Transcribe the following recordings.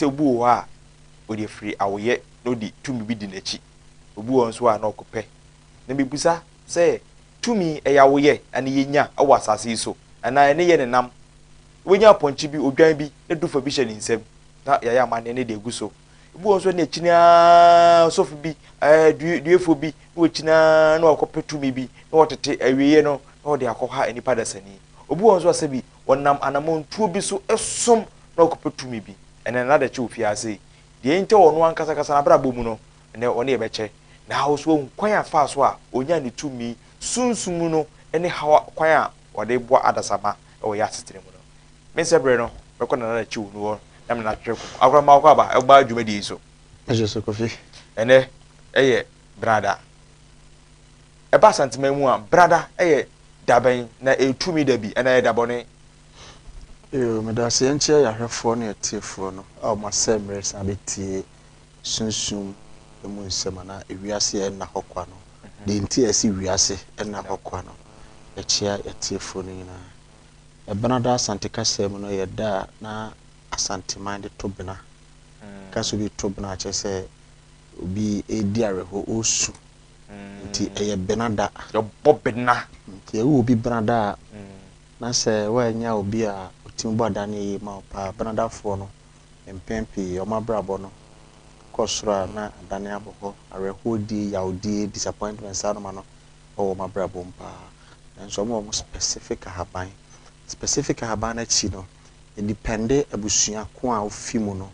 se obu wo a odi free awoye no di tumi bi di n'achi obu won so a na okope na mebusa se tumi eyawoye ane yenya awo asase so ana ene ye ne nam wenya ponchi bi odwan bi edufa bi hye ne nsem na yaya amane ne de eguso obu won so na echina sofu bi duefo bi no echina na okope tumi bi na wotete awiye no na ode akọha enipa dasani obu won so asabi wonam anamon tuo bi so esom na okope tumi bi ene na da che ofiase de ente wono ankasa kasa na brabo mu no ene one ebeche na hauso nkwan afa so a onya ne tumi sunsumu no ene hawa kwan a wode bo adasama o ya sitere mu no me sebre no beko na da che wo na me na tweko agora ma kwa ba egba adwuma di so eje so kofi ene eye brada eba santima mu a brada eye daben na etumi da bi ene eye dabone yo me da se enche ya hwefo na etiefo no a ma semre sa betie sunsum emu nsema na ewiase Nna Ho Kwa no de nti esi wiase Nna Ho Kwa no echia etiefo no nyina ebanada asante kasem no yeda na asante mind to bena kaso bi to bena chese obi edi areho osu nti eye benada yo bobena nti e obi benada na se wa nya obi a otimbo adane yi ma pa benada fo no empempi o mabrabo no kosra na adane aboho areho di yaudi disappointments anoma no o mabrabo mpa enso mo specific haban na chi no independent abusua ko a ofimu no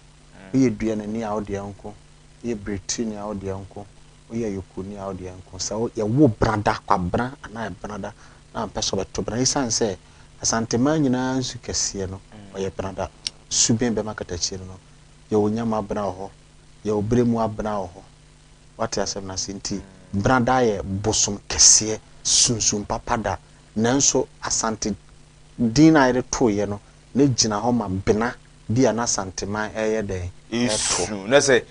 ye dua na ni a ode anko ye bretini a ode anko ye yokoni a ode anko sa ye wo brada kwa bra ana brada na peso beto bra isanse asante man nyina nsu kese no ye brada suben be makata chi no ye onyama bra ho ye obremu abra ho what asem na sinti brada ye bosom kese sunsun papada nanso asante dina ire to ye no ne gina ho ma bena bia na santeman eye den isu na se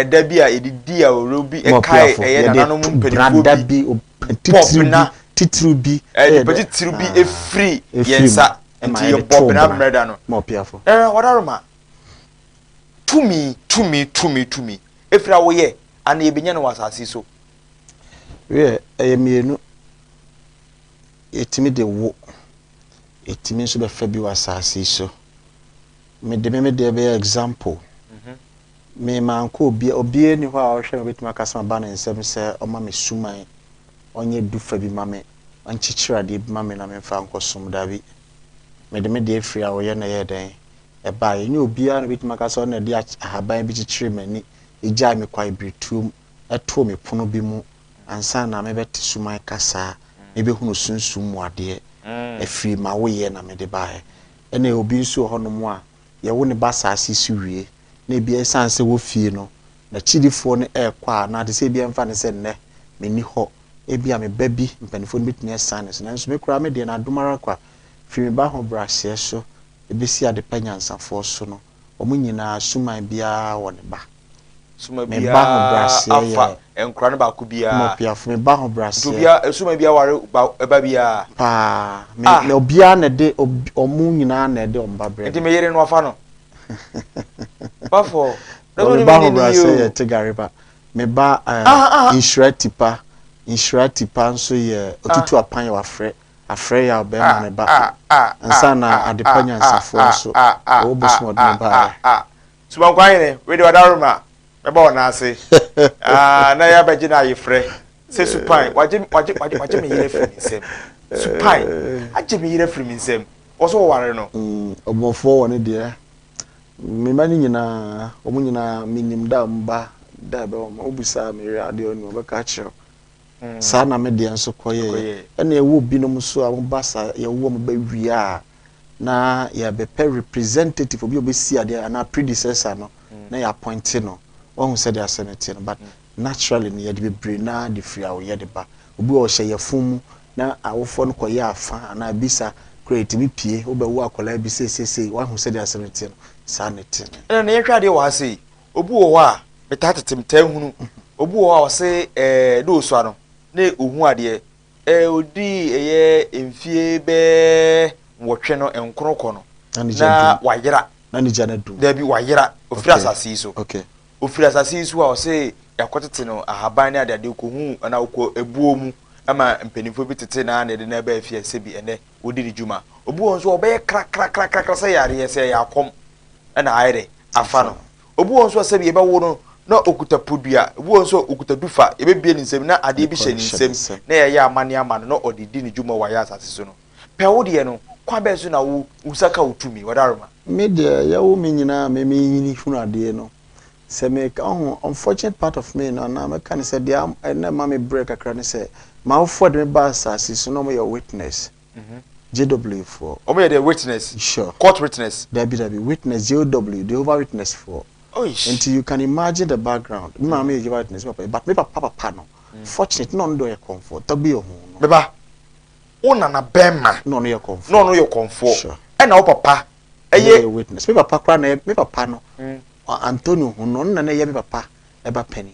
da bia edidi a orobi ekai eye na nanom mpedifo bi titru bi titru bi efri yensa nti ye bobena mreda no mo piafo wadaroma tumi efra wo ye ana ebenya no wasase so we mienu etimi de wo etimi so be fa bi wasase so me de be example me manko obi ni ho a ohwe me betima kasama ba na nsem se o ma me suman onye dufa bi ma me anchichira de bi ma me na me fa nkosom da bi me de efri a wo ye na ye den e ba ye ni obi a na betima kasama na de ahaban bi chichire mani eja me kwa ibretum eto me pono bi mu ansa na me beti suman kasa me be hunu sunsum mu ade efri ma wo ye na me de ba e na obi nso ho no mu a ye wo ne basase siwie na bia esanse wo fie no na chidifo ne ekwa na de se bia mfa ne se nne me ni ho e bia me babi mpanifo ne bitine sanes na nso me kura me de na domara kwa fi me ba ho brase so e besi ade panyansafo so no omo nyina suman bia wo ne ba suma bia me ba ho brase afa enkura ne ba ku bia mo pia fu me ba ho brase to bia suma bia ware ba bia pa me obia na de omo nyina na de omba bre enti me yere no afa no bafo me ba ho brase ye tigariba me ba insura tipa nso ye otutu apan wa afre ya be ma me ba ansa na adepanya nsafo nso o bosmo de ba suban kwanyere we de wadaruma me ba ona ase na ya beji na yefre se supan waje me yire free nsem supan aje me yire free nsem oso ware no obofo woni de me mani nyina omu nyina minim da mba da be obusa me ade onu obeka chiro sa na me de enso koye ene ewu binom so abasa ye wo mo ba wia na ya be representative obi obesi ade na predecessor no na ya appoint no won said the senate no but naturally ne ye de bebre na de free awo ye de ba obi o hye ye fum na awofo no koye afa na bisa create bi pie obewu akola bi sesese won said the senate no sanity na ye hwade wa sei obi wo a betatetem tanhunu obi wo a wo se do so ano na ohu ade odi eye emfie be wotwe no enkroko no na wayera na ni jana du there be wayera ofiri asase so okay ofiri asase so a o say yakotete no ahaban ne ade ko hu na ko ebuo mu ama mpanimfo bi tete na ne de na ba afia se bi ene wodi di juma obuo nso obeye kra say yare say yakom na ayre afa no obuo nso se bi ebe wo no na okuta podua obuo nso okuta dufa ebe bie ni nsem na ade bi hye ni nsem na ye amane amane no odidi ni juma wa ya asase so no pe wo de no kwa be so na wo usaka utumi wadaroma me de ya wo me nyina me nyini hunu ade no se me unfortunate part of me na me kan say dia na ma me break akra ne say ma wo for de ba asase so no mo your witness JW for o me the witness sure court witness there be witness JW the over witness for until you can imagine the background me ma me give witness but me papa no fortunate no ndo ye comfort to be your no beba una na bema no your comfort no your comfort sure e na wo papa eye witness me papa kra na me papa no Antonio huno na ye me papa e ba penny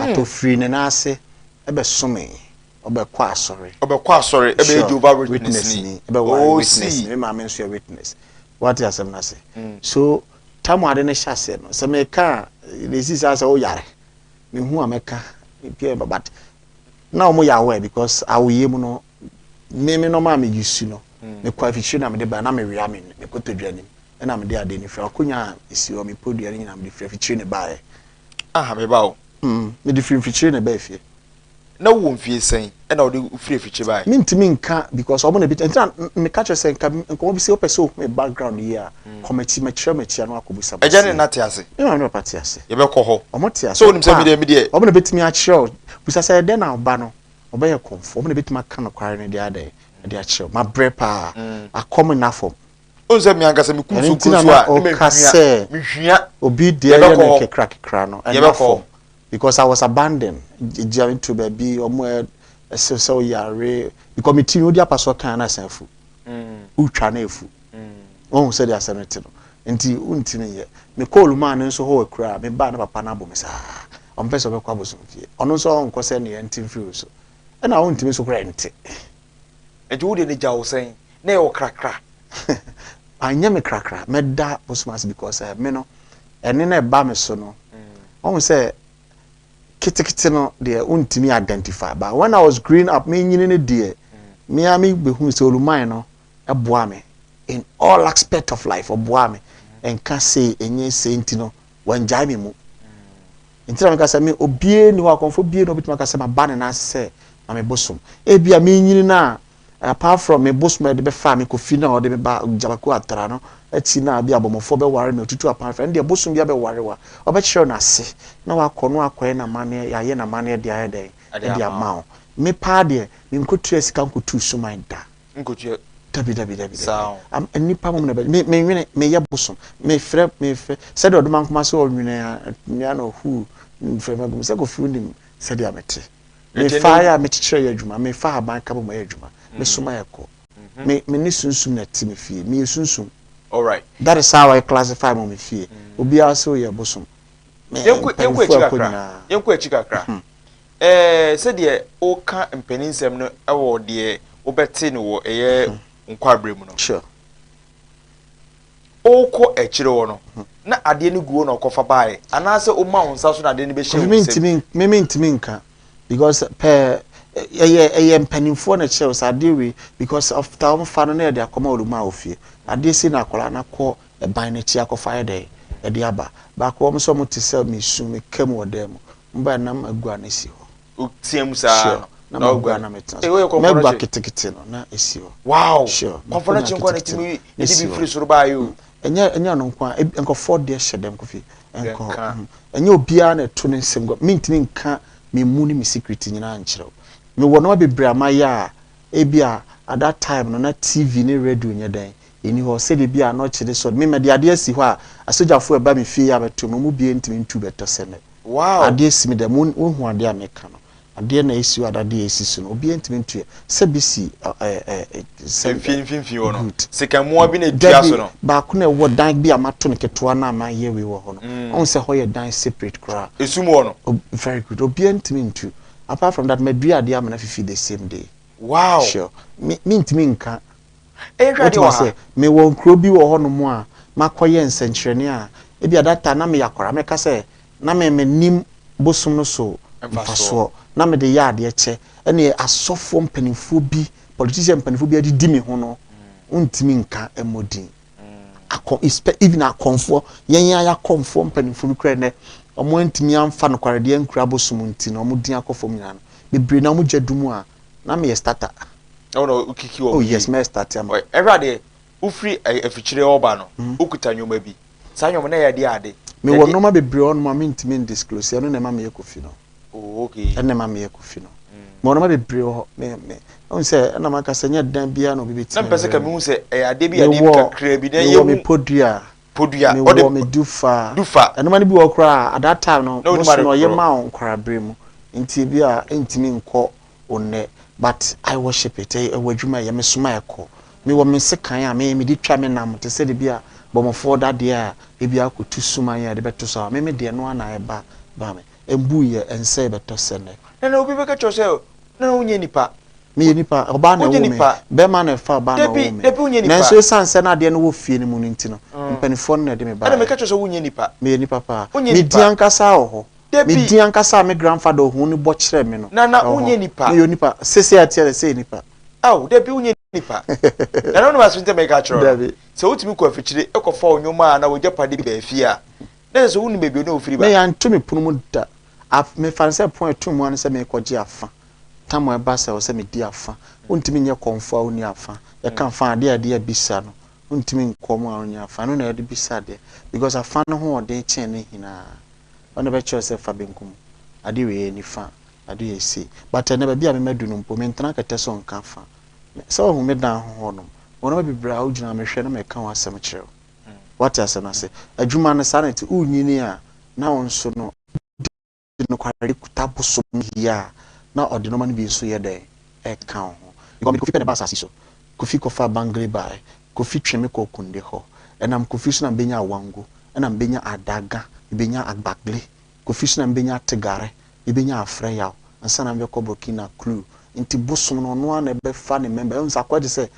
ato free ne na ase e be some obekwa asori ebe Jehovah witness ni ebe witness me ma menso your witness what you say na say so tamu ade ne hyase no se me ka the sister say o yare me hu ameka pie but now mo ya aware because awoye mu no me no ma me yusu no me kwa fichi na me de ba na me wia me kotodwanim na me de ade ni fra akonya esi o me podua ni na me de fra fichi ne ba aha me ba o me de fra fichi ne ba fie na wo mfie sen e na wo de fra fichi ba me ntimi nka because omo na bit entra me catch sen ka nko bi se opeso me background here committee me kire me chia no akobusa ba eja ne na te ase e ma no party ase ye be ko ho omo te ase so onim se me de omo na betimi a kire busa say de na oba no oba ye comfort omo na betimi aka no kware ne de ade de a kire ma brepa a common na form onse mi anka se me kusu a me hwia obi de ye ne kekra no and na form because I was abandoned during to baby omo so yare because me team odi apaso kan na sanfu utwa na efu won say the asanete no enti untini ye me call man nso ho akura me ba na papa na abom sa on person be kwa bosom fie ono nso on ko say ne enti feel so e na untimi so kra enti enti wo de ne jawo sen na e wo krakra anya me krakra me da bosom because me no ene na ba me so no on say kitikiti no de untimi identify but when I was growing up me nyini ne de me ami be hu se oluman no eboa me in all aspect of life eboa me enka say enye senti no wanjai me mu ntira me ka say me obie ni ho akonfo bie no bitima ka say ma ba ne na say ma me bosom e bia me nyini na apart from me bosom de be fa me kofi na o de me ba jabako atra no ati na bia bomofo be ware me tutu apart from de bosom bia be ware wa obe kire na ase na wakono akoye na mane ya ye na mane de aye de de amount me pa de me nkotu asika nkotu suman da nkotu tabi am nipa mo na me ye bosom me frɛ said do man kuma so nwene ya no hu frɛ magum se ko funim said ya mete me fa ya me kire ya adwuma me fa aban ka bo ma ya adwuma me suma ya ko me ni sunsum na ti me fie me sunsum all right that is how I classify me fie obi also ye bosom yenko achikakra said ye o ka mpeninsem no ewo de obete no wo eye nkwabrem no sure oko echire wo no na ade ne guo no kofa bae anase o ma wonsa so na ade ne be hye me ntimi nka because per eye mpanimfo na che us ade we because of time fa no na de akoma oluma ofie ade si na akola na ko ban na chi akofa de de aba ba ko mo so mo te se me su me kam wo dem mba na magua na si ho o tiam sa na magua na metan me ba kitikiti no na esi ho wow sure conference nko na timi e bi free soro ba yo enya no nko enko 4 de hyedem kofi enko enya obia na to ne nsem me ntimi nka me mu ni me secret nyina nkyerɛw me wo na bebre amaya e bia at that time no na TV ni radio nya dan eni ho se de bia no kyere so me me de ade asi ho a asojafo e ba me fie ya beto me mu bia ntimi ntu beto sene wow ade asi me de mu hu ade ameka no ade na esi ade esi so no obi ntimi ntu se bisi fin wono sekamu abi na dua so no ba ko na wo dan bia mato ne ketoa na ma ye we wo ho no on se ho ye dan separate kra esumu wono very good obi ntimi ntu apart from that medua ade amana fifi the same day wow sure me ntimi nka ehwa de wa me won kro bi wo ho no mo a makoye nsenkyerene a ebi adata na me yakora me ka se na me nim bosum no so mfaso na me de ya ade che ene asofo mpanimfo bi politician mpanimfo bi adi me ho no untimi nka emodin even akonfo yen ya konfo mpanimfo bi kra ne omo ntimi amfa no kware de nkura bosum nti no omo din akofo nyina no bebre na omo gyadumu a na me starter no ukiki wo oh yes me starter am everade ufri afichire oba no ukuta nyoma bi sa nyoma na ya de ade me wo no ma bebre on ma ntimi disclose ya no na ma me ekofi no oh okay ene ma me ekofi no me no ma bebre ho me on say na ma ka senya dan bia no bibiti na pese ka me hu se ade bi ade bi kakra bi na ye me podua me wo me dufa eno ma ne bi wo kra at that time no no ye ma on kwara bre mu nti bi a ntimi nko onne but I worship it wadwuma ye me soma ekọ me wo me sekan a me di twa me nam te se de bi a bomofo da de a e bi akotu suma ya de beto so me de no ana eba ba me embu ye ense beto sene na obi be ka cho se na unye nipa me ye nipa oba na wo me be ma na fa ba na wo me na so sanse na de no wo fie ni mu nti no mpanifo na de me ba na me ka cho se unye nipa me ye nipa pa me di ankasa ho me di ankasa me grandfather hu ni bo kire me no na unye nipa me ye nipa sese atiere se nipa aw debi unye nipa na no ma so nteme ka choro so utimi ko afichire ekofa onwoma na wo japade ba afia na so woni bebi no ofiri ba me ya ntumi punu mu da me fanse point tu mu an se me koje afa tamo eba se wo se me di afa untimi nye konfo a oni afa e kan fa ade ade abisa no untimi nkomo a oni afa no na ade bisa de because afa no ho ode chen ne hina ona be cho se fa benkum ade we ni fa ade ye si but na ba bia me madu no mpo me ntana kete so nka fa so hu me dan ho no ona ba bibra o gina me hwe na me ka wa asem kire what ase na se adwuma no sanity unyini a na onso no no kware kutabo so hia na ode no ma no bi so ye de e ka ho because me kofi pe ne ba asasi so kofi kofa bangle bai kofi tweme ko kunde ho enam kofi so na benya awango enam benya adaga benya agbagle kofi so na benya tegare benya afre yaw ansa na be ko Burkina crew nti bosom no no na be fa ne member unsa kwaje se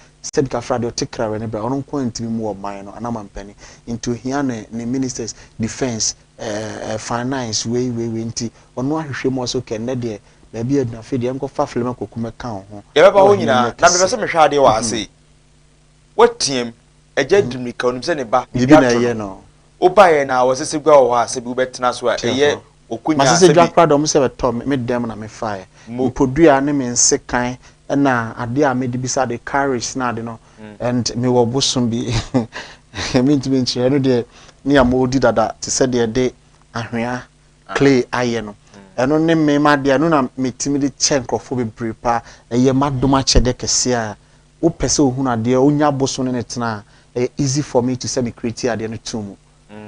bika fra de otekra we ne bra ono ko ntimi mu o man no anama mpani into here ne ministers defense finance we nti ono ahwehwe mo so kenne de ba bia na fe de enko fa flema kokuma kan ho ye ba ho nyina na be se me hwa de wa ase watiem eja dimi ka onum se ne ba bibi na ye no oba ye na wo sese gwa wo ha se bi wo betena so a eye okunya se bi akra do mo se beto me dem na me fae mo podua ne me nsekan na ade a me de bisa de carries na de no and me wo bosom bi me ntimi nchire no de ni amodi dada te se de ahwea clay aye no eno ne me ma de no na metimi de chenkrofo be prepa eye madoma chede kese a wo pese ohun ade onya bosom ne tena easy for me to say me create ade no tumu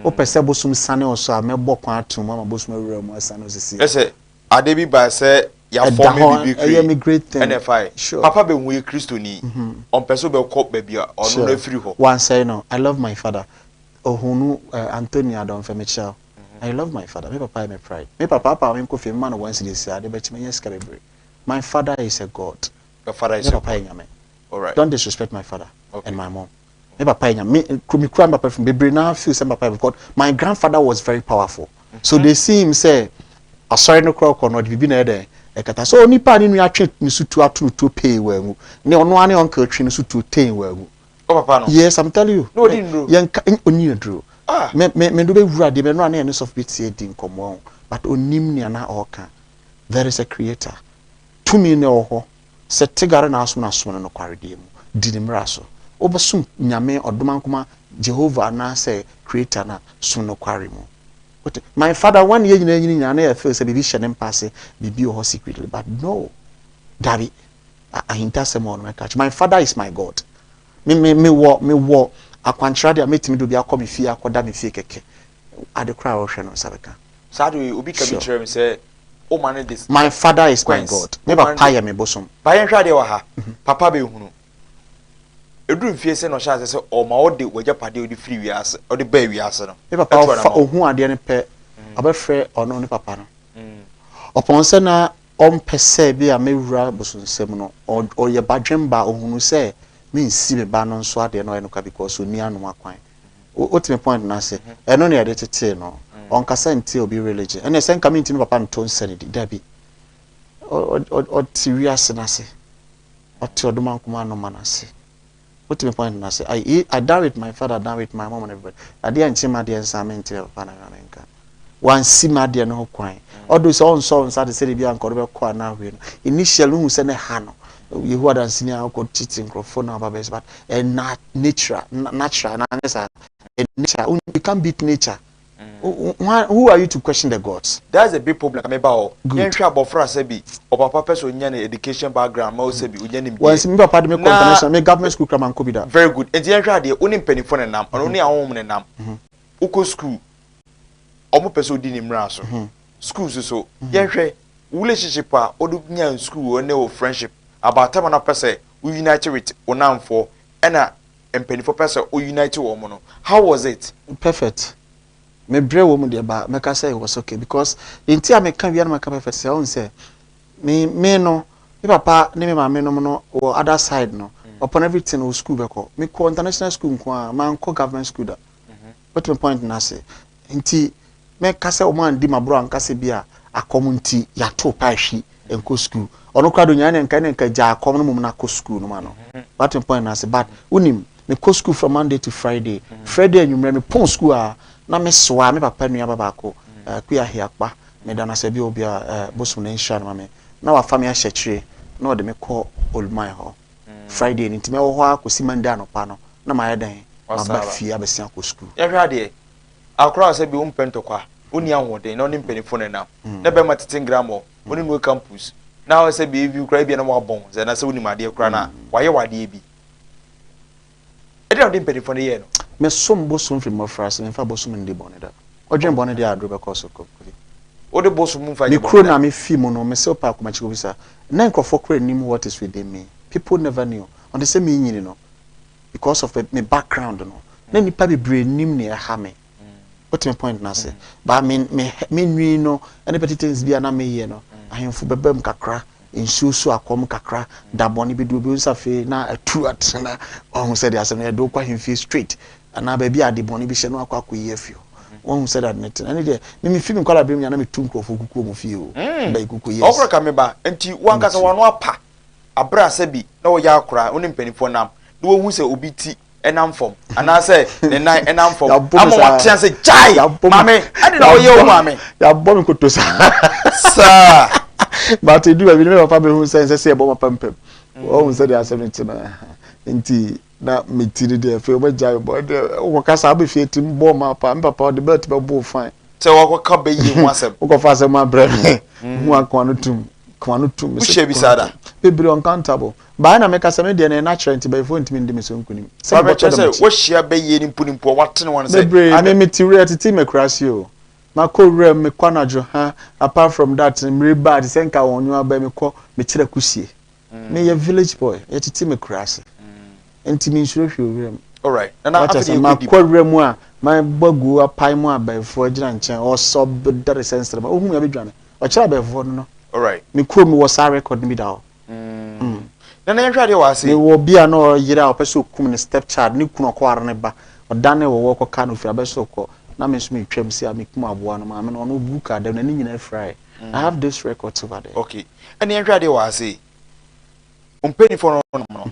o pese bosum sane oso a mebo kwa atum ma bosum awura mu asane osisi ese ade bi ba se ya form me bi great thing NFI papa be hu Kristo ni on pese be ko ba bia ono na free ho one say no I love my father ohunu Anthony Adon Femichao I love my father me papa me pride me papa me ko fi man once this ade be chime yes celebrate my father is a god your father is a papa nyame all right don't disrespect my father and my mom me papa nya me papa from bebre na feel say papa because my grandfather was very powerful so they see him say asori no kroko no bibi na ede e kata so onipa ni nua twe ni sutu atu to pay wagu ne ono ane onka twe ni sutu ten wagu oh papa no yes I'm telling you no din ro yen oni ndro me do be wura de me no ane any soft bit say din komo but onim ni ana oka there is a creator to me ne oho se tigare na aso no kware mu dinimra so obasum nyame odomankoma Jehovah na say creator na sum no kware mu my father one year nyina na feel say bibi hye passe bibi o secretly but no David I intersem on my catch my father is my god me wo akwantra de metimi do bi akomi fie akoda me fie keke ade kra wo hwe no sabeka sadu obi ka bi kire me say o man this my father is my god me papa ya me bosom ba yen hwa de wa ha papa be hunu edun fie se no sha se o ma ode wajapade odi free wiase ode ba wiase no e papa ohun ade ne pe abefre ono ne papa no opon se na ompese bi a mewura bosunsem no o ye badwemba ohunu se me nsi me ba no nso ade no ka because oni anu akwan What's my point na say e no na e de tete no on kasa nti obi religion and sen community no papa nton sanity dabi o Ewiase na say o ti oduma nkoma no manase. What's my point na say I down with my father, down with my mom and everybody I dey nchima dey nsamente papa na nka one see my dear no kwan all those on songs that say be anko be kwa na hwe no initially who say ne ha no you who are senior alcohol cheating microphone now babes but natural na nature you can't beat nature. Who are you to question the gods? That's a big problem. I'm about about for us be or papa person nya education background ma say be unya nim be once me papa de me international me government school kram anko bi da very good enti yen hwa de oni mpanifo ne nam oni awom ne nam uko school omo person di ni mra so school so yen hwe relationship a odu nya school one o friendship about time na person we unite with onamfo na mpanifo person o unite wo mo no how was it? Perfect. Me bre wo mu de ba me ka say it was okay because enti a me kan wi na me ka perfect say on say me no me papa ni me mama no or other side no upon everything o school be ko me ko international school nko man ko government school da what my point na say enti me ka say o man di mabro an ka say bia akomunti ya to pa hwi enko school ono kwa do nya ne nka ja akom no mum na ko school no ma no what my point na say but unim me ko school from Monday to Friday Friday anyumre me pon school a na me soa me papa nua baba ko kuya hiakpa me dana se bi obi a bosum na insha na me na wa family a hyekyire na o de me ko olman ho Friday ni ntime wo ho akosi Monday anopa no na ma yedan ma ba fie abesia ko school ya hwa de akra se bi umpento kwa oni ahode na oni mpanifo ne nam na be matete gramo oni no campus na o se bi vi kra bi na mo abon ze na se oni made kra na waye wade bi e de mpanifo ne ye no me som bosom from my first me fa bosom ndi boneda odwen boneda adro be koso kokuri o de bosom fa me kro na me fi mo no me se opa akoma chiko bisa na nkofo kra nim what is within me people never knew on the same nyini no because of my background no na nipa be bre nim ne ha me what my point na say but me nwi no any petty things bia na me ye no ahemfu bebem kakra insusu akom kakra daboni be do be nsafe na atu atena on said asem na do kwa himfi straight ana ba bia adeboni bi hye no akwa akoyi afio won said that net na de me film kwala brim na me tu nkrofo kuku mu fie o ba kuku yes okra ka me ba enti wankasa wano apa abra sabi na wo ya akora oni mpanifo nam do wo hu se obi ti enam fom ana se ne nai enam fom ama watia se jai mame ade na wo ye o mame ya bom ko to sa sa but you do e bi me papa be hu se e bom pampem o hu se de asem ntina enti na metiri de fe o ba jai bo de wo kasa be fie tim bo ma papa de bet be bo fine se wo ka be yi hu asem wo ko fa asem abre hu akwan tum u she bi sada bebre uncountable ba na make asem de na natural nti be fo ntimi ndi meso nkunim se wo hia be yi ni mpunimpo watene won se ame metiri atiti mekrasi o mako rem me kwanajo ha apart from that mri bad senka wonyo aba me ko me kire kusie me ye village boy ye titi mekrasi enti mi nsuro hwe rem all right na after ma ko rem a my bagu apai mu abaifo agina nchen o so bedare sense ma ohun ya bedwane o kira abaifo no all right me ko mi wo sa record mi da o na yen hwade wa se me wo bia no yira o pese okum ne stepchild ni kunu ko are ne ba o dane wo ko ka no fi abeso ko na me so me twam si a me kum aboa no ma me no buka dem na ni nyina fry I have this record over there okay and yen hwade wa se umpenifo no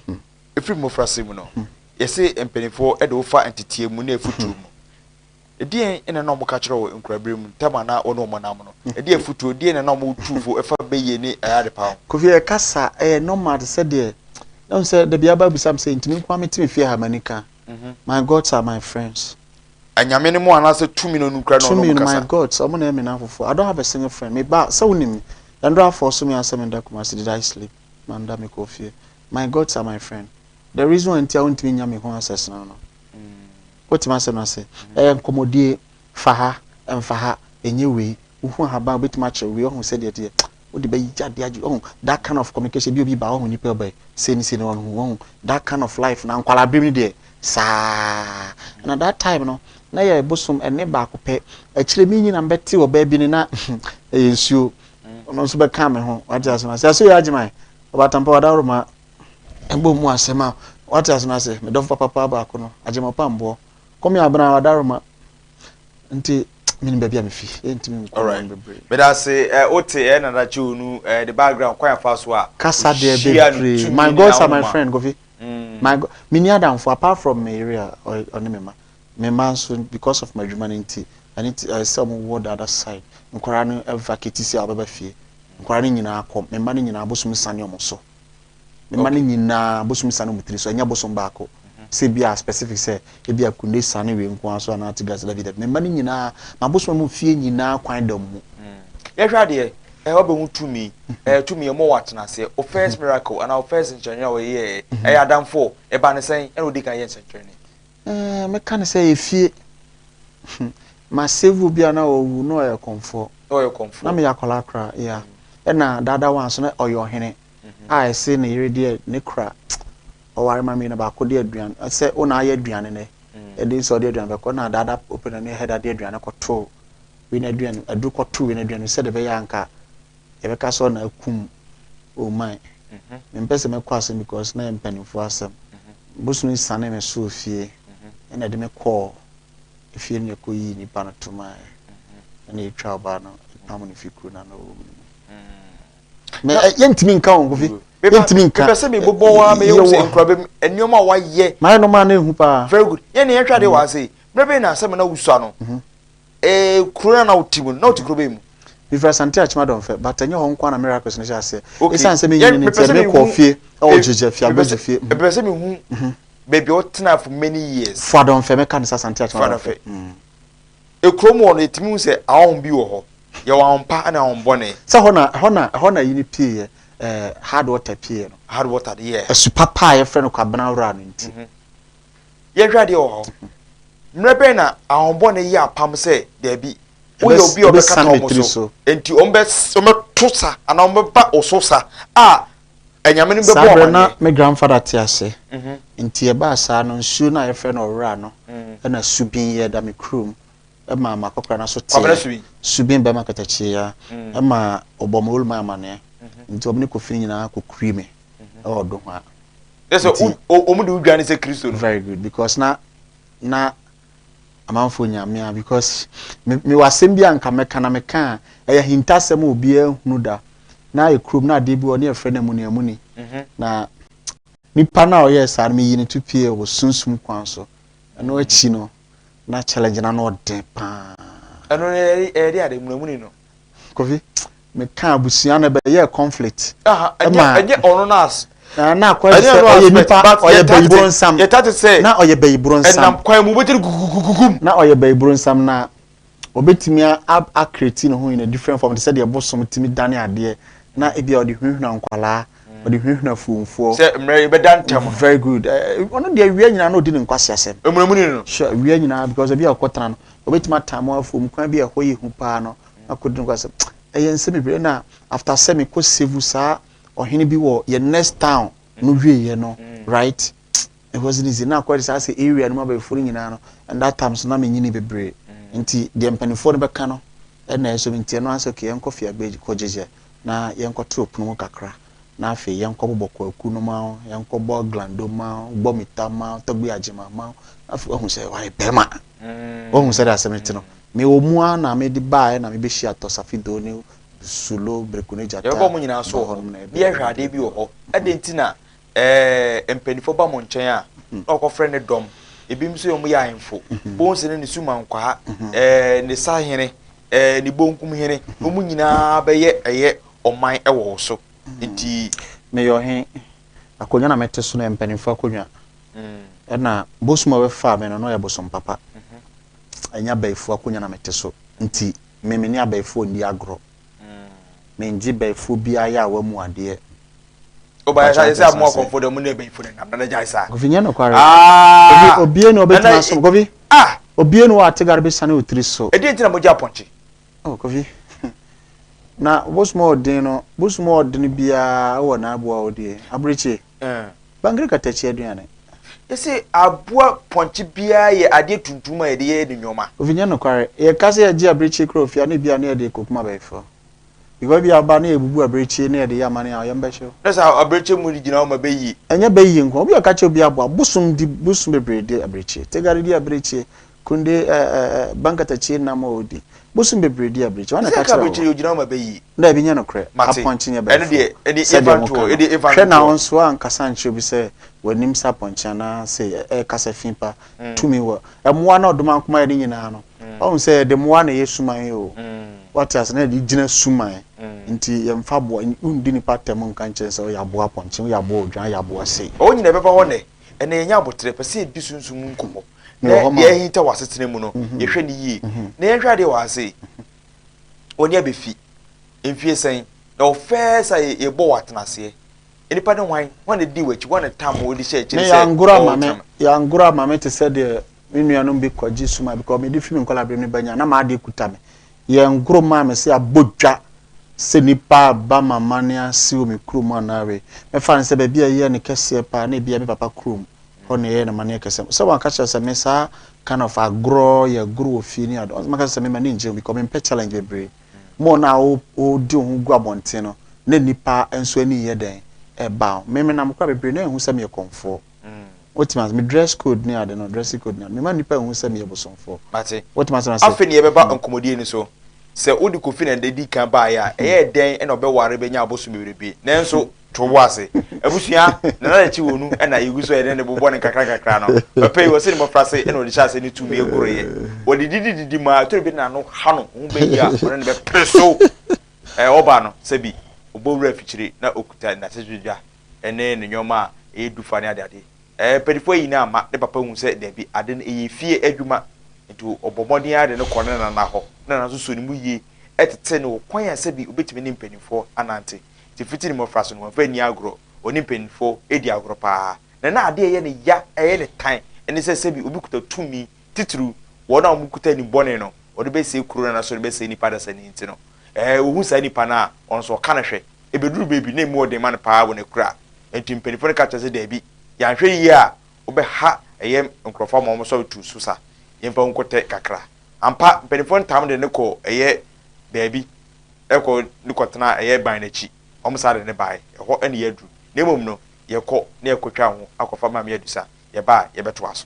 efri mo frase mu no yesi empenifo e de wo fa entitie mu na efutu mu edien ene na mo ka kire wo nkrabre mu tama na wo no mo na mo no edie efutu edien ene na mo tufo efa beye ni ayade pa kofi e kasa normal se de don say the bia babu sam say ntimi kwa metimi fie ha manika my gods are my friends anyame ne mo anase tumi no nukra no mo kasa my gods omo na me na fofo I don't have a single friend me ba so unim and do for so me asem nda kuma did I sleep manda me kofi my gods are my friend the reason why I want me nya me ho access now no what you say no say nkomodie faha emfaha enyewe uhu haba betima che we ohun say de o de be jade aju ohun that kind of communication bi obi ba ohun ni pe obai say ni no ohun that kind of life na nkwala brim ni de sa na that time no na ye bosum ene ba ko pe akire mi nyina mbeti oba bi ni na ensuo no so be kan me ho waja so na say ya agimai obatampa wadaruma egbo mu asema what as na say me do papa ba ko no agima pambo Come here abana wadaroma. Nti mini baby am fi. Enti all right. But I say ote na da chunu the background kwaya faso a. Kasa de bebre. My girls are my friend Govi. My mini adam for apart from my area or onimema. My man soon because of my humanity. I need to some word the other side. Nkora no vacate si ababa fie. Nkora no nyina akom. Me ma no nyina abosum sane omoso. Me ma no nyina abosum sane omutiri so anya bosom baako. Say bia specific say e bia kunde sane we nko aso na ati gas David. Me ma no nyina ma bosom mu fie nyina kwan dam mu. Ye hwa de obe hu tumi tumi e mo watena se o first miracle and our first engineer we ye adamfo e ba ne sen e odi kan ye engineer. Me kan say e fie ma save bia na owu no e comfort. Oh, comfort. Na me yakola kra yeah. E na dada wan so na oyo hene. I say na yere de ne kra. O ware ma me na ba ko de aduan. Say o na aye aduan ne. E dey so de aduan be ko na dada open na head de aduan ko to. We na aduan adu ko to we na aduan se de be yanka. E be ka so na akum o man. Me pese me kwa asem because na empanifo asem. Busunu sane me so fie. E na de me call. If you need to yi ni pana to my any trouble no pamuni fiku na no me yentimi nka won gofi yentimi nka pese me bobo wa me yo se nkrobe enioma wa ye my no man ehu pa very good ye ne yetwa de wa say brebe na asem na wusu ano kuro na utimu na utikrobe mu before sante achima don fe but enye ho nkwa na miracles ne sha say isan se me yin ni te me ko fie o jeje fie abeje fie pese me hu baby otna for many years for don fe me kan sa sante achima don fe ekrom won etimi se awon bi wo ho ye wan pa na won bone se hona yini pie hard water pie no hard water yeah a super pie ye friend ko abana wura no nti ye hwade wo ho mrebe na awon bone ye apam se da bi wo ye obi obeka to so enti ombe tosa ana ombe ba ososa enyame ni bebo o na my grandfather ti ase nti e ba sa no nsu na ye friend wura no na subin ye da me krum ma makokra na so tie subin be makatachi ya ma obomol ma amane nti obni ko fini na ko krime o do ha eso omudu udwane se Kristo no very good because na amanfo nyame because me wasem bia nka meka na meka e hintasem obi ehunu da na e krum na de bi oni e frɛ na mu ni na nipa na o yes ar me yini tupie wo sunsum kwan so na o chi no na challenge na no de pa eno eri ade munamuni no kofi me kan abusua na be ye conflict enye ono nas na kwa se oye nipa oye beibron sam ye tate say na oye beibron sam enam kwan mu betiri gugugugum na oye beibron sam na obetimi a create no ho in a different form they said the bosom timi dane ade na e bia odi hwehuna nkwala odi hwehuna fuumfo say mre be dantem very good ono de awia nyina na odi ne nkwase asem munamuni no sure awia nyina because bia okotana no obetimi atamo afum kwan bia hoyi hu pa no akodi nkwase ensem bre na after semi ko sevu sa ohene bi wo ye next town no hweye no right it wasn't easy na kwadi sa say area no ma furu nyina no and that time so na menyini bebre nti de mpanifo no beka no na eso nti no aso ke yenko fia beji ko jeje na yenko trop no kakra na afi yenko boboko aku no ma yenko bo glando ma bo mitama to bi agema ma afi ohun se wa bema ohun se da semeti no me omua na me di bae na me be hia to safido ni sulo brekune jata ye bo mu nyina so ho bi ehwade bi wo ho ade nti na empanifo ba mo nchen a okofre ne dom ebi mso yo mu ya info bon se ne suma nkwa ne sahene ni bonkum hene omu nyina be ye oman ewo so nti me yo he akonya na mete so na empanifo akonya na bosuma we fa me no ya bosom papa anya baifo akonya na mete so nti memeni abaifo ndi agro menji baifo bia ya wa mu ade oba ya say am comfortable mu na baifo na na jai sa govinya no kware obie no obetima so govi obie no ategar be sane otiri so edi ntina mo ja ponche govi na bosmo odin bia wo na abo odi abreche bangre katachi aduane yesi abua ponche bia ye ade tuntuma ye de nyoma govinya no kware ye kase ye ji abreche krofia na bia na ye de kokuma baifo because bi aba na ebubu abrechi na de yamane a yamba show that's how abrechi mu digina o ma beyi enya beyi nko obi aka che obi abo busum bebre de abrechi tegari di abrechi kunde bankata chi na ma odi busum bebre di abrechi wana ka che abrechi ogina o ma beyi na bi nya no kre aponchi nya be ene de evanto hwe na onso an kasa nche bi se wanim sa ponchi na se kasa fimpa tumi wo emwa na odoma nkoma yedi nyina no o se de mwa na yesuman o what as na di gina suman nti yemfa bo undi ni patem nka nche se ya bo aponchi ya bo odwan ya bo se o nyina beba ho ne ene nya abotre pese di sunsun nkomo na ye hita wasetene mu no ye hwe ni yi na ye hwa de wase oni abefi emfie sen na o first ye bo watenase enipa ne wan di wachi wan tam o di she che se ya ngura mame te se de minuanom bi kwaji suma because me di film nkola bre me banya na ma de kuta me ye nguro mame se abodwa se nipa ba mama ne ase o me krum anawe me fa se ba bia ye ne kese pa na bia me papa krum one ye na mane kese so wan catch se me sa kind of agro ye guru ofi ni ado maka se me mane nje because me pe challenge bebre mo na o di ohun gu abonte no na nipa enso ani ye den eba me na mkwa bebre na ehun se me konfo Otimas me dress code ni ade no dress code ni me ma nipa ehun se me yebosonfo mate otimas na se afeni ye beba nkomodie ni so se odi kofi na dedi kan ba ya eye den e na obeware benya abosu meberebe nanso to wase abusua na na chi wonu e na yeguso ye ne bobo ne kakra no papa yi wose ni mo frase e na odi sha se ni tumi egoro ye odi didi ma to bi na no ha no hu be ya one ne be preso oba no se bi obowura fichire na okuta na sejudwa ene ne nyoma e dufa ne ade pedifo yi na ma de papa hu se de bi ade no e fie adwuma nti obomodin ade no kone na ho na so so ni mu yi etete no kwan ya se bi obetimi ni mpanifo anante ti fitini mo fraso no fa ni agro oni mpanifo edi agro pa na ade ye ne ya ne tan ene se bi obi kuta tumi titru wona mu kuta ni bone no ode be se kuro na so be se ni pada sa ni nti no ohu sa ni pa na on so ka na hwe ebeduru bebi na mu ode man pa wo ne kura enti mpanifo ne ka tse de bi ya hwe yi a obe ha eye nkrofo mo so tu susa yemfa nkote kakra ampa mpanifo tam de ne ko eye baabi eko ne kotena eye ban na chi omo sa de ne bai eho ene yadu na emom no yekọ na ekotwa ho akofa ma me adusa ye ba ye beto aso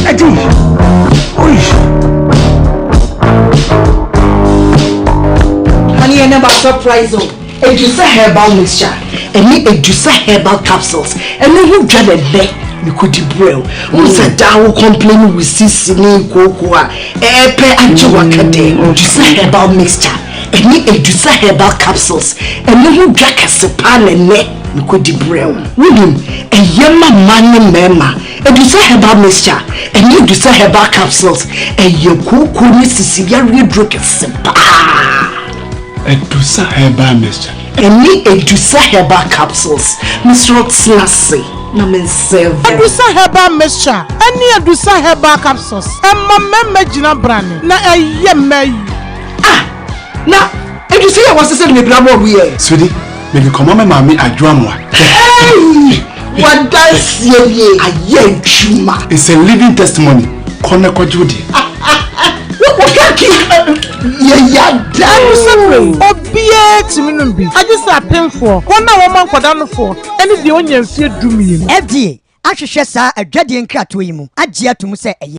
Adi oi honey never surprise o Ewiase herbal mixture and Ewiase herbal capsules and you get a bed you could debrew unsa dawo complain with sisini kokua pe anchiwakade Ewiase herbal mixture and Ewiase herbal capsules and you get kasepa ne you could debrew wudum yema mane mema Ewiase herbal mixture and Ewiase herbal capsules and you koko ni sisi ya redro kasepa Ewiase herbal mixture. Any Ewiase herbal capsules. Mr. Slassy. Na men serve. Ewiase herbal mixture. Any Ewiase herbal capsules. Emma memme jina brand. Na yemme. Ah. Na Ewiase was said me bravo we. Sweetie, maybe come on my mommy adwamwa. Hey! What does ye aye chuma? It's a living testimony. Kone kwa Judy. Obie timinumbi. I just a pen for. One woman kwadano for. Any the onion fear do me. FDA. Ahwehwe sa adwade nkrato yi mu. Agye atum se eye.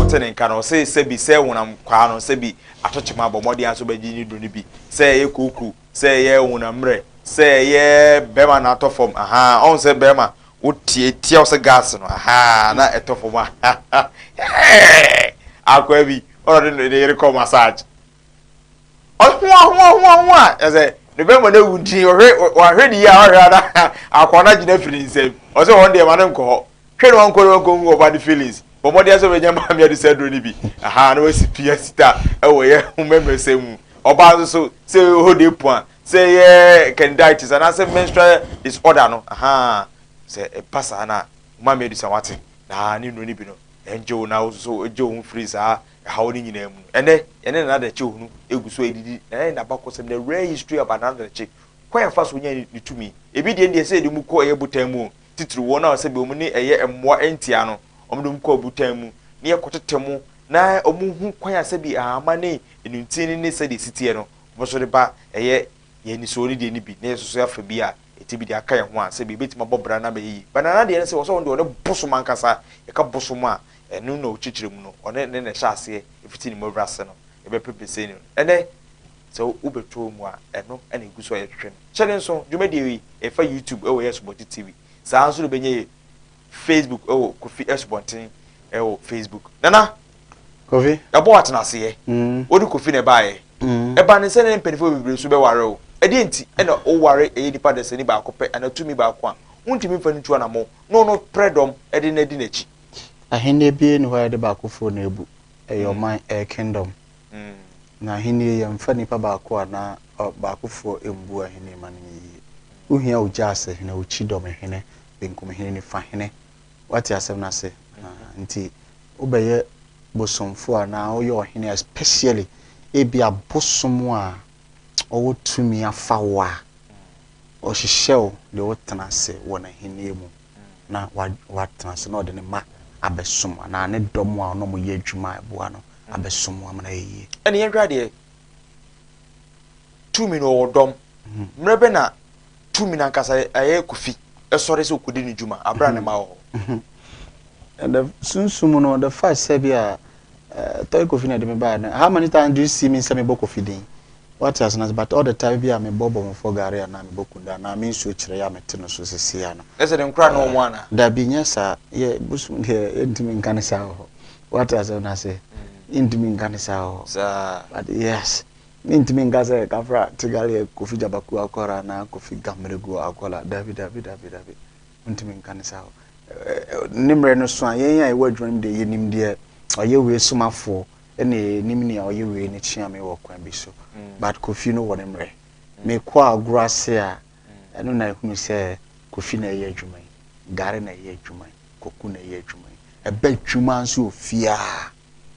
Tene nka se bi se wonam kwa no se bi atochema bomodi aso bagyi ni do ni bi se ye kuku se ye wonam mre se ye bema na atofom aha on se bema wotie o se gas no aha na etofom akwa bi oro de ne yere ko massage ho eze ne bema na wudi wa hwedi ya o hwada akwa na gina feelings o se won de ma ne nko hwe no nko go body feelings bomodi aso be nyama mi adu se do ni bi aha na wasi pia sita ewo ye humemesemu oba so se hode point say yeah candidiatis and as a menstrual disorder no aha say e passa na ma me do something na ni no ni bi no enjo na so ejo hu freeze ah how ni nyina mu ene na da che hunu eguso edidi na ba ko sem the rare history of another che kwan fa so nya ni tumi ebi de say de mu ko ebutan mu titru wo na se be mu ni eye emmoa entia no omdum ko ebutan mu ni ekotete na omu hu kwan ase bi ama ne enuntin ni se de sitie no bo so de ba eye ye ni so ni de ni bi na yeso so afa bi a eti bi de aka ye ho a se bi betima bobra na meyi banana de ne se wo so won de boso mankasa e ka boso mu a enu no chichire mu no one ne hya ase efiti ni mowrase no e be pepese ni ene so ubeto mu a eno ene guso ye hwehwe chele nso dwumadi wi e fa YouTube e wo Yesubonti TV saa nso do benye Facebook e wo Kofi Yesubonti e wo Facebook nana Kofi abo atena ase ye wodi Kofi ne baaye e ba ne se ne mpenifo bibire so be ware o e de nti ena o ware e nipa de se ni ba akopɛ ana tumi ba akwa untimi fa ntu ana mo no predom e de na di na chi ahene bi ne ho de ba akofo na ebu e man e kingdom na ahene ye mfa nipa ba akwa na ba akofo embu ahene man yi uhia ugya ase hene uchi dom hene benkum hene ni fa hene wati asem na se nti obeye bosomfo na oye ohene especially ebi abosomo a owo tumi afa wa o hihyew de wotena se wona hene mu na watena se na ode ne ma abesom na ne dom a no mo ye adwuma eboa no abesom amana yi ene yenhwa de tumi no wodom mrebe na tumi na nkasa aye Kofi esore se okudi ne dwuma abra ne ma wo and the sunsum no the first say bia toy Kofi na de me ba na how many times do you see me say me bo Kofi din what has not but all the time bia me bobo mo for gare na me bokunda na me nso kire ya mete no so sesia no ese de nkra no mo ana da binya sa ye busum de intimi nkane sa ho what has na say intimi nkane sa ho sa but yes intimi ngaza kafra tigale Kofi jabaku akora na Kofi gamregu akola david intimi nkane sa ho nimre no so ayen ya ewadwunim de yenim de oye we sumafo ene nimni oye we ne chiame wo kwan bi so but Kofi no won nimre me kwa agurase a eno na ehunu se Kofi na ye adwuma gare na ye adwuma koku na ye adwuma e ba adwuma nso ofia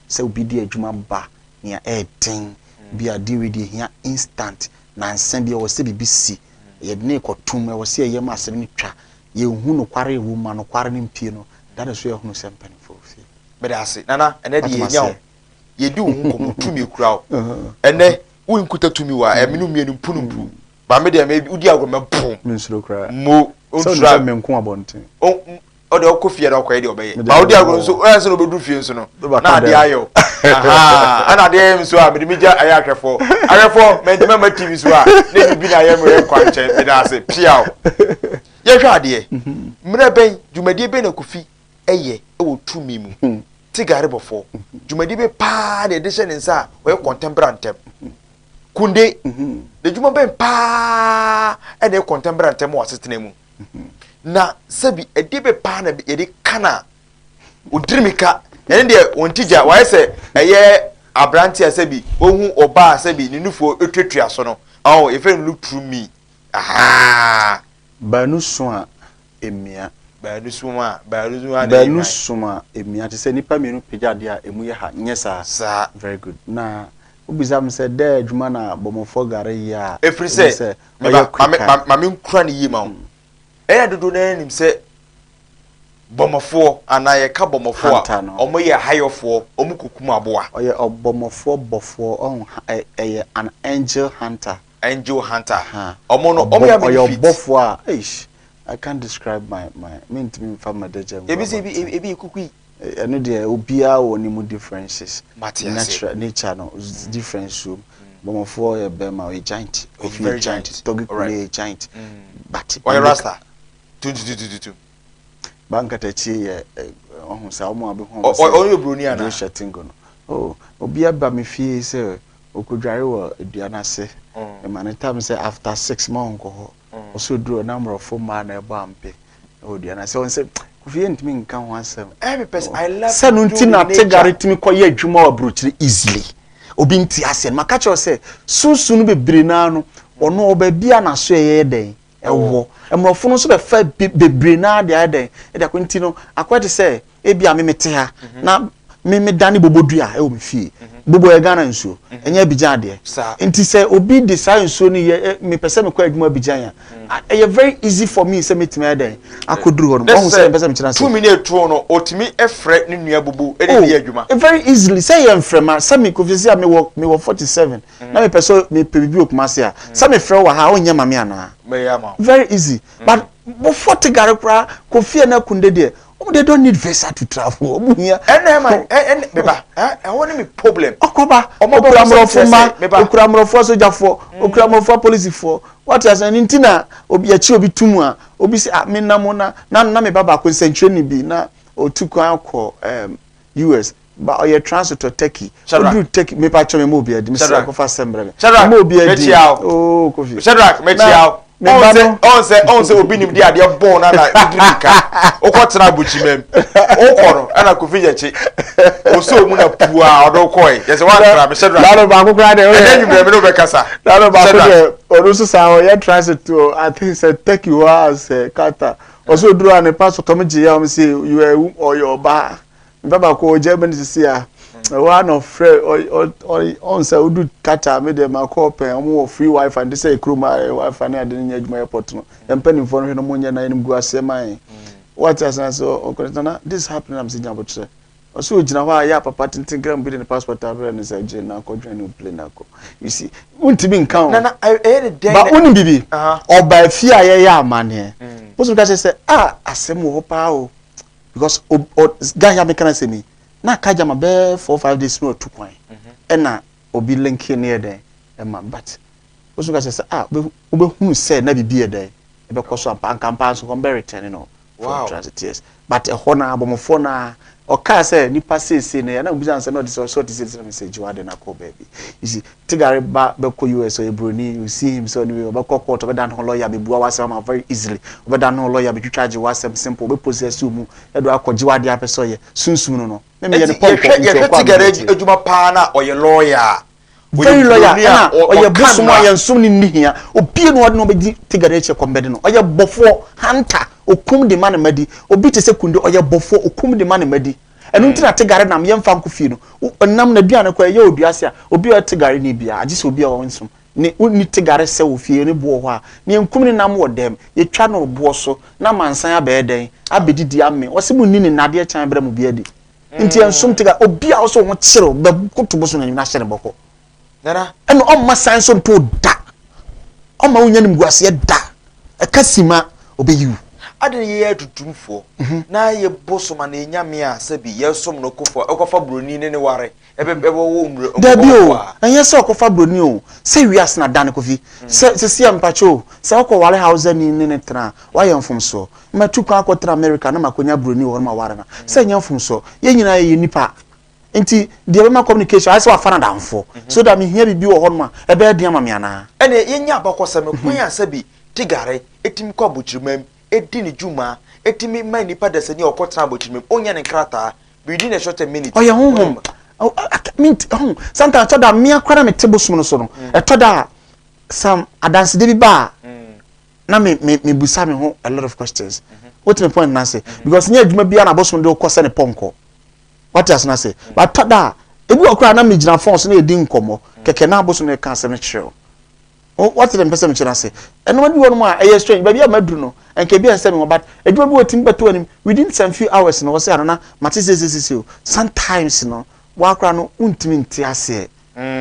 se obi di adwuma ba nia eden bi adi we di hia instant na nsan bi wo se bibisi ye ne kotum e wo se ye ma asem ni twa ye hu no kware wu ma no kware ni mpie no that is where hu se mpani for fi bede ase nana ene de yenya ye di hu ko tumi kura o ene wo nkuta tumi wa e menu mienu mpunumpu ba me de me udi agro pom minsuro kura mo ontra me nko abonten o de Kofi ya kwa de obeye ba odi agro nso o se no bedu fie nso no na de ayo aha ana de nso a me de mija aya ahwefo me de mama TV so a ne bi na ye me kwa nche me da ase piao ye hwa de mre ben dwumadi be na Kofi eye e wo tumi mu tigare bofo dwumadi be pa de de hye nsa we contemporary kunde de dwuma ben pa e de contemporary wa setena mu na sabi ede be pa na ye de kana odrimika ene de wontija wa se eye abranti asabi ohun oba asabi ni nufuo etwetwa so no aw efe look through me aha banu so a emia banu so a emia te se nipa mienu pejade a emu ye ha nyesa sa very good na obizam se de adwuma na bomofo gare ya efri se ma me nkura ne yima o eya dodo na nim se bomofo anaye ka bomofo a omo ye hayofo omo kokum aboa oye obomofo bofo on an angel hunter omo no omo ya me bofo a I can't describe my mean to me from my dejem ebi kukui eno de obia woni mu differences natural nature no difference so bomofo ye be ma we giant of very giant togi kule giant but oye rasta 22 banka tachi ye ohun sa omo abe hon oye broni ana do shetingo no obia ba me fie se okodware wo aduana se e man time say after 6 months ko also draw a number of 4 man e bampe oduana se on say Kofi ntimi nka ho asem every person I love se no ntina tegare timi koye adwuma obrochiri easily obi nti ase maka cho se susu no bebre na no ono oba bia na so ye den ewo emrofo no so be fa bebre na de aden e da kwenti no akwati se e bia memete ha na me dani bobodua e o me fie bobo e Ghana nsuo enya Abidjan de enti se obi de sa nsuo ni me pese me kwa adwuma Abidjan ya e very easy for me say metime eden akoduru ho no say pese me kira say 2 minutes no otimi efre ne nua bobo e de adwuma very easily say ye mfrema say me kofisi me wo 47 na me pese me pebibi okumase a say me frɛ wa ha onya mame ana very easy but before to garukra kofi na kunde de they don't need visa to travel. Beba, I want me problem. Okoba, okuramrofo sojafo, okuramrofo police for. What is an intina obi achi obi tumwa, obi se me namona na me baba concentrate ni bi na otukwan ko US ba oye transit to Turkey. Do Turkey me pa chome mo bi edi, me se akofa sembre me. Mo bi edi. Oh, Kofi. Shadrack, mechiao. On se obi nim dia born na idrika okotena buchimem okoro ana Kofi yachi oso mu na pua odokoi yes one try me Shadrack na ba ko kra de o ye nyum me no be kasa na ba ko de orusu sa o ye transit to I think said take you as Qatar oso duru an pastor to me je ya o say you are or your ba baba ko je ben see ya one of friend on say udu Qatar me dem call pen omo free wifi and say kroma wifi na de nya adwuma airport no empani for no mo nya na nim gu ase man what as so okonana this happening am say jabotre so ojina ho ya papa tintin gram bi the passport abere ne say je na ko dwan no plane na ko you see untimi nkan na ba uni bibi oba fi aye ya amane boso ka say asem wo pa o because guy ya me kana say me na kaja ma be 4-5 days no to kwan na obi link ne eden ma but oso ka say obe hunu say na bibi eden e be koso ampa so come be return no for transit years but e ho na abomofo na o ka say ni passe ne na obi say no this sort this message wade na call baby you see tigare ba be ko US or Ebroni you see him so anyway be ko court be dan ho lawyer be bua wasem very easily be dan ho lawyer be twitwa je wasem simple be possess mu e do akọji wade apeso ye sunsun no me ye ne pop tigare ejuma pa na oye lawyer very lawyer na oye bosumo ye nsum ni hia obie no wade no be tigare eche kombede no oye bofo hunter okum de man madi obi te se kunde oye bofo okum de man madi enu ntina tigare nam ye mfa nkofie no nam na duane kwa ye oduase a obi o tigare ni bia agise obi a wonsum ni tigare se ofie ni bo ho a ni enkum ni nam wo dem ye twa no bo so na mansan abeden abedidi ame wose mu ni ni nade chan bra mu bia di nti ensum tigare obi a so ho kire be kutubo so na nyina hyere boko nana enu o ma san so to da o ma wonya nim guase ye da akasima obeyu adene ye tutumfo na ye bosoma na enyame a sabi ye som no kofo ekofa broni ne ware ebe wo umre dabio anya se okofa broni o se Ewiase Nna dan Kofi se ampacho se okọ wale house ni ne tra wa ye mfomso ma tukwa akotra America na makonya broni wo ma ware na se nya mfomso ye nyina ye nipa nti de be ma communication I say wa fana danfo so that me hia bibi wo ho ma ebe dia ma me ana ene ye nya abakosam kwan asabi tigare etim kwa buchirmam edini juma etimi man nipa desani okotra bochimem onya ne krata within a short minute oh ya honhom sometimes toda me akwara me tebosum no so no toda some adanse de bi ba na me busa me ho a lot of questions what my point na say because nya adwuma bia na bosum de okose ne ponko what else na say but toda ebi okra na me gina phone so na edi nkomo keke na bosum ne kan se me chiro what the person mention say and when you want more a strange baby amadu no and ke be say me but eduma bi wetin beto anim within some few hours no say na matise sometimes no wa akra no untimi nti ase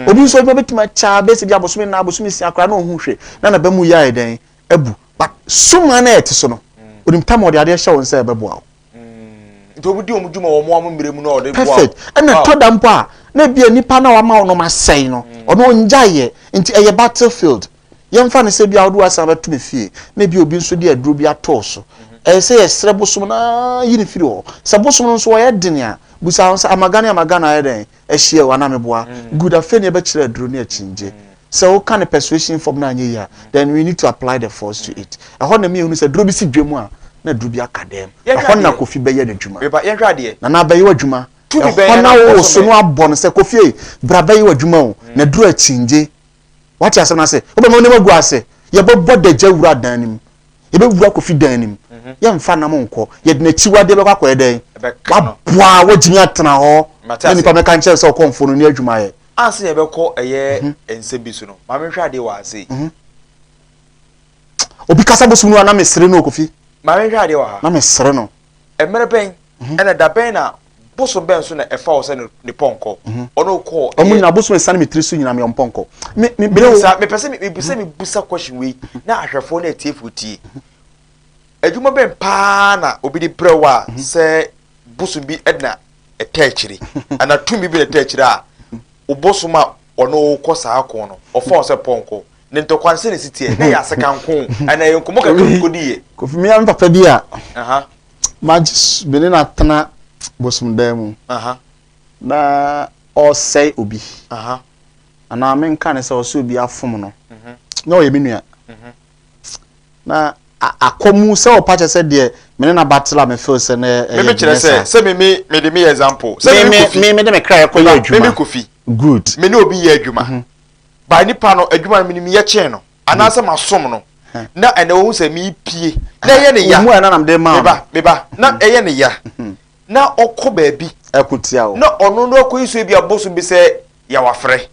obi so be betima cha be se bi abosome na abosome si akra no hu hwe na ba mu ya eden abu but suma na ete so no onim tam o de ade hye won say be boa nti obi di omuduma wo mo amere mu no o de boa perfect and toda mpo a na bia nipa na wa ma no masai no ono njaye nti eye battlefield yemfa ne se bia wodu asa betu me fie na bia obi nso de aduro bia toso se yesre bosom na yini firi ho se bosom nso wo ye dene a busa nso amagana ye den ehie wa na meboa good afeni e be kire aduro ne achinje se wo kan persuasion form na anye ya then we need to apply the force to it ho na me hu se duro bi si dwemu a na duro bi akadem ho na Kofi be ye adwuma ye hwa de na be ye adwuma na wo so no abon se Kofi bra be ye adwuma o na duro achinje what you say say obe mo ne magu ase ye bo boda jawura danim ye be wura Kofi danim ye mfa na mo nko ye de na chiwade be kwakọ eden wa boa wo jimi atena ho na nipa me kan kyerɛ sɛ ɔkɔmfo no ne adwuma yɛ anse ye bɛkɔ ɛyɛ ense bi so no ma me hwɛ ade wa ase obi kasa bosom no na me sere no Kofi ma me hwɛ ade wa ha na me sere no emere bɛn ɛna da bɛn na bosom bɛn so na ɛfa wo sɛ ne pɔnkɔ ɔno kɔ ɔmo na bosom san me tiri so nyina me ɔmpɔnkɔ me pɛsɛ me busa question we na ahwɛfo na etiefo tie adwuma bɛn paa na obi di brewa sɛ bosom bi ɛna ɛtɛkyire ana tumi bi na ɛtɛkyire a obosom a ɔno kɔ saa kɔ no ɔfa sɛ pɔnkɔ ne ntɔkwanse ne sitie na yɛ asekanko ana yɛ nkomo ka kodi Kofi me am papa bi a magis bene na tena bosom dan mu na ɔsɛe obi ana me nka ne sɛ ɔsɛ obi afom no na ɔyɛ me nua na akomu sɛ ɔpa kyɛ sɛ deɛ mene na battle me feel sɛ na me kyerɛ sɛ me de me example sɛ me de me cry ko yɛ adwuma me Kofi good me ne obi yɛ adwuma ba nipa no adwuma me ni yɛ kyɛn no ana sɛ masom no na ene wo se mi pie na ye ne ya mu na nam de ma meba na eye ne ya na okọ ba bi akutia o na ono no akọ isu bi aboso bi se ya wafre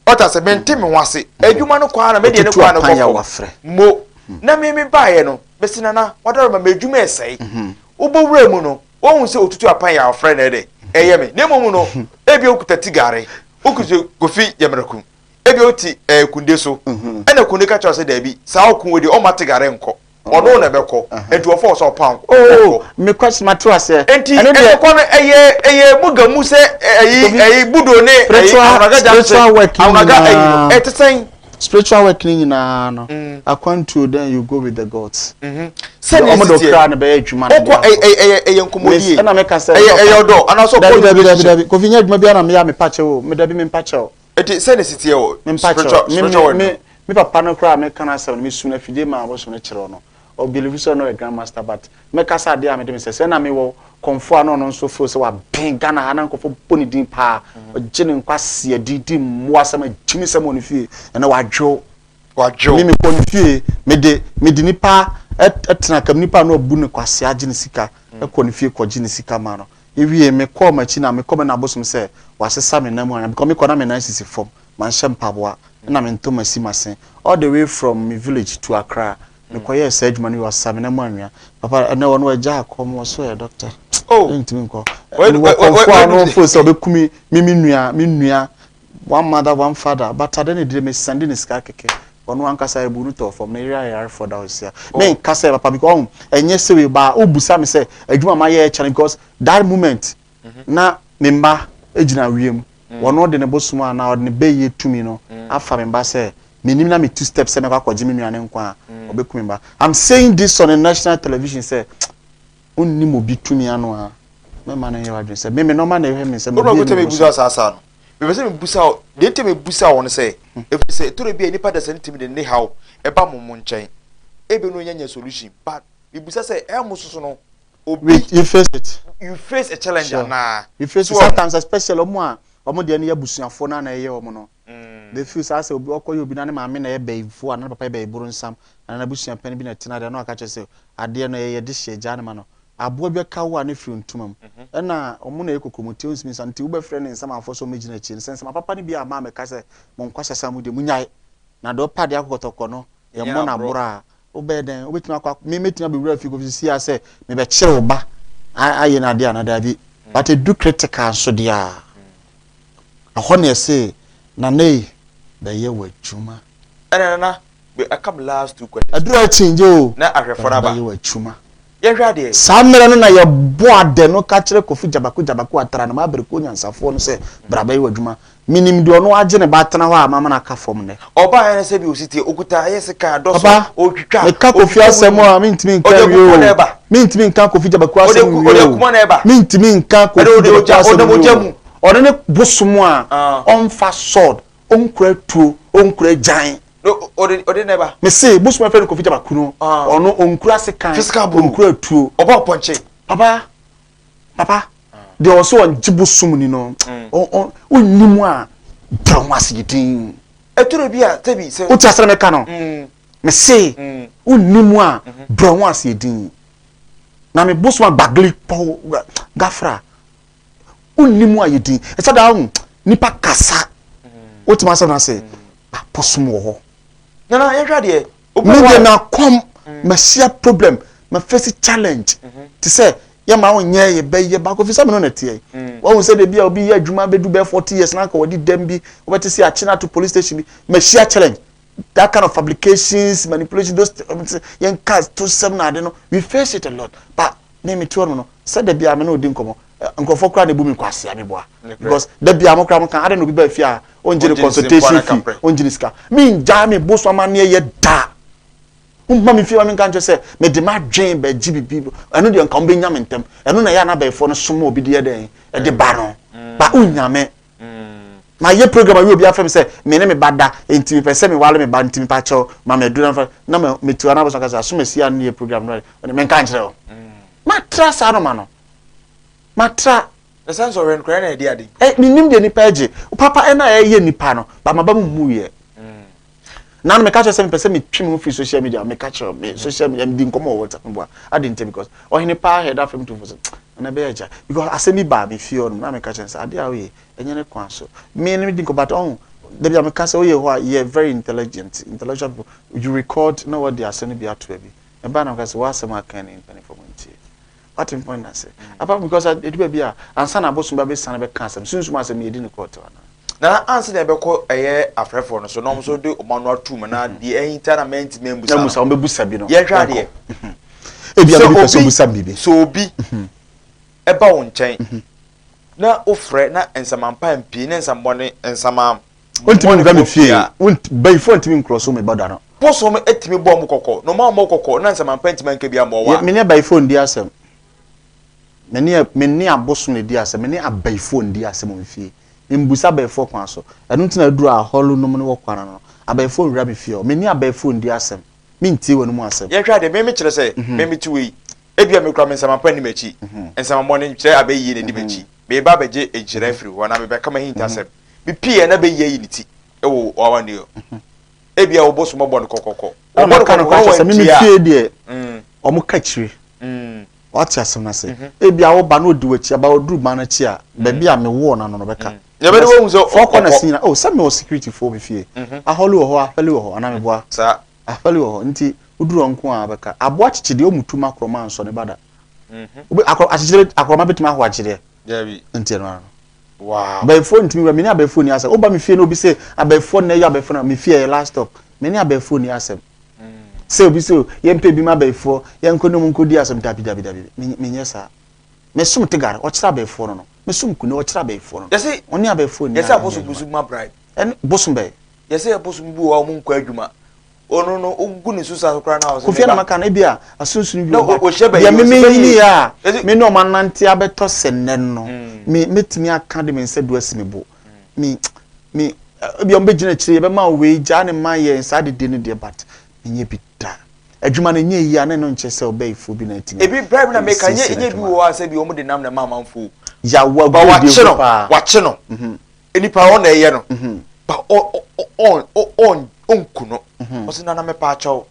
ota se mente me wase adwuma no kwa na me de ne kwa na kọ mo na me ba ye no besina na wadaro ma adwuma esei ubowura mu no ohun se otutu apan ya wafre na de eye me ne mo no ebi okuta tigare okuze Kofi yemreku ebi oti kunde so ena kunde ka chawo se da bi sa okun wodi o matigare nko ono na beko enti ofo so pan me question matwa se enti eko no eye muga mu se eyi budo ne spiritual etesen spiritual work ni na no akwantu then you go with the gods se ni omo do kra na be adwuma na oko eye nkomodie na me ka se eye odo ana so David Kofi nya adwuma bia na me ya me pache o me dabi me pache o eti se ne sitie o spiritual me papa no kra me kana se me su na fide ma bo so ne kire no o believe so no a grandmaster but me kasa de am de me se na me wo konfo ano no so fo se wa ben Ghana ha na nkofo boni din pa o gine nkwase adidi mo asama jimi se mo ne fie na wadwo me ko ne fie me de nipa etena kam nipa no obu ne kwase agine sika e ko ne fie ko gine sika ma no ewie me ko machi na me ko me na bosom se wasesa me na mu ana because me ko na me na sisi form man hyem paboa na me ntoma si masen all the way from me village to Accra me ko ye say adwuma no wasame na mu anwa papa na wono agya akom so ya doctor ntimi nko no fo so obekumi me nua one mother one father but ade ne dire me sande ne sika keke ono ankasa ebu no to from na area for that was here me kasa papa because enye se we ba obusa me say adwuma ma ye challenge because that moment na me mba ejina wiem wono de ne bosuma na ode ne beye tumi no afa me mba say menim na me two steps say me kwaje me nuane nkwa obekumi mba I'm saying this on a national television say onni mo bi tumi ano a me ma na ye wadwe say me normal na ehwe me say me go tell me busa asasa no me say me busa de tell me busa won say if say to be nipa da say ntimi de ne how e ba mo nchen ebe no nyanya solution but me busa say e mo soso no obi you face it you face a challenge na you face it sometimes especially omo de ne ya busuafo na eye omo no they feel say obi okoye obi na ne maame na ye beifo na papa beiburu nsam na busuan pan bi na tina de no aka che say ade no ye de hye gya ne ma no abo bi ka wo na firi ntumam na omo na ekokomote onsimi nsanti wo be frɛ ne nsam afo so megina chi nsam papa ne bi ama me ka say mo nkwasha sam de munyai na do pade akokotoko no ye mo na bora wo be den wo betima akwa me metima be wura fi ko si ya say me be kire wo ba aye na de anada bi but e do critical so dia ahọ na say na nei da ye wadwuma na be akam last two questions adura change o na ahwefora ba ye wadwuma ye hwa de samere no na ye bo ade no ka kire Kofi jabaku atara na ma bere ko nyansafo no say braba ye wadwuma minim de ono age ne ba tena ho a mama na ka fom ne oba ya na se bi ositi okuta ayese ka doso otwitwa me ka Kofi asem a mintimi nka wi mintimi nka Kofi jabaku asem wi mintimi nka Kofi jabaku asem wi ono ne bosomo a onfa sword onkura tuo onkura jan ode neba me say bosomo fe Kofi jabaku no ono onkura sekan onkura tuo oba ponche papa de also on jibosom ni no onnimu a drawase yidin eturo bi a tebi se o tiasere me ka no me say onnimu a drawase yidin na me bosomo gbagli po gafra unnimu ayedin esa da hu nipa kasa otima sa na say aposum wo ho na ye hwa de me dey na kom ma share problem ma face challenge to say ya ma onye ye be ye ba ko fi say me no na tie wo say de bia obi ye adwuma be du be 40 years na ka wodi dem bi wo beti say achina to police station bi ma share challenge that kind of fabrications manipulation those young cars to seven I don't know we face it a lot but name it no said the bia me no din komo nkofo kra na bu mi kwase ami boa because the bia mo kra mo kan ade no bi ba fia onjiri consultation fee onjiri ska me nja me bo so ma ne ye da umma mi fia me kan say me de ma dwen ba gbb eno de nkan be nyam ntem eno na ya na ba efo no somo obi de den e de ba no ba unyame ma ye program we obi afem say me ne me bada enti me pese me wale me ba enti me pa cho ma me do na me tu ana bo so ka say so me sia ne program no me kan kire o ma tra sa no ma no matra the sense of when na dey ade ni nim de nipa eje papa na ye nipa no ba maba mu ye na no me catch say me person me twim ho free social media me catch me social media me din komo WhatsApp bo I didn't tell because o hini pa head afem to for na be eja because asemi ba me feel no na me catch say ade awe enye ne kwan so me ni din ko but on there be am catch say you are very intelligent people you record know what they are saying be at be e ba na say what some can in information what in point na say apart because it be bia ansa na bosun ba be san be kan asem sunsun asem ye di ne court na ansa na be ko eye afrefo no so no so de manual tool na de entertainment member sa musa be busa bi no ye hwa de e bia be so busa bibi so obi e ba won chen na ofre na ensamampa mpi na ensambone ensama ontimi ga me fie bai fo ontimi nkroso me bada no poso me etimi bo mo kokko no ma mo kokko na ensamampa ntimi nka bia mo wa me ne bai fo ndi asem me ne aboso ne di asem me ne abai fo ndi asem mo fie mbusa bai fo kwan so enu ntina duru a holu no mo kwana no abai fo nra me fie me ne abai fo ndi asem me ntie wonu mu asem ye hwa de me kire se me metiwe ebia me kura me ensamampa ni machi ensamampa ni kire abai yi ne di machi me ba beje ejira free wona me be kama hinta asem bi pie na be yi ni ti ewo wawani yo ebia oboso mo bon kokoko obo kan ko so me fie de omo kachiri what asem na say ebia wo ba no di wachi aba oduru ba na chi a ba bia me wo na no no beka ya be wo nzo foko na sina oh say me security for me fie aholu wo ho afali wo ho ana me boa sa afali wo ho nti oduru nko a beka abo achichi de omutuma kroma nso ne bada obi achichi akroma betima ho achire ya bi nti no wow by phone ntimi we me ni abay phone ni asem oba me fie no obi say abay phone na ya abay phone me fie last stop me ni abay phone ni asem say obi so ye mpe bi ma abay phone ye nkonom nkodi asem dabi me nyesa me sum tegare o kira abay phone no me sum kunu o kira abay phone no yesi oni abay phone ni yesi abosu busu ma bribe en bosum bay yesi abosu bu wa mu nkwa adwuma ono no ogu ni susa kra na house ko fie na maka na bia asunsun bi no o shebe ya me ni ya me no man nante abeto senne no me metimi aka de me nse do asimi bo me bi on be gina chire be ma we ja ne ma ye nsa de ne de but nye bi da adwuma na nye yi ana no nche se obeyfo bi na tini ebi bribe na make nye bi wo ase bi omo de nam na mama mfo ya wa go de pa wache no enipa on na ye no ba on kuno osi na me pa chawo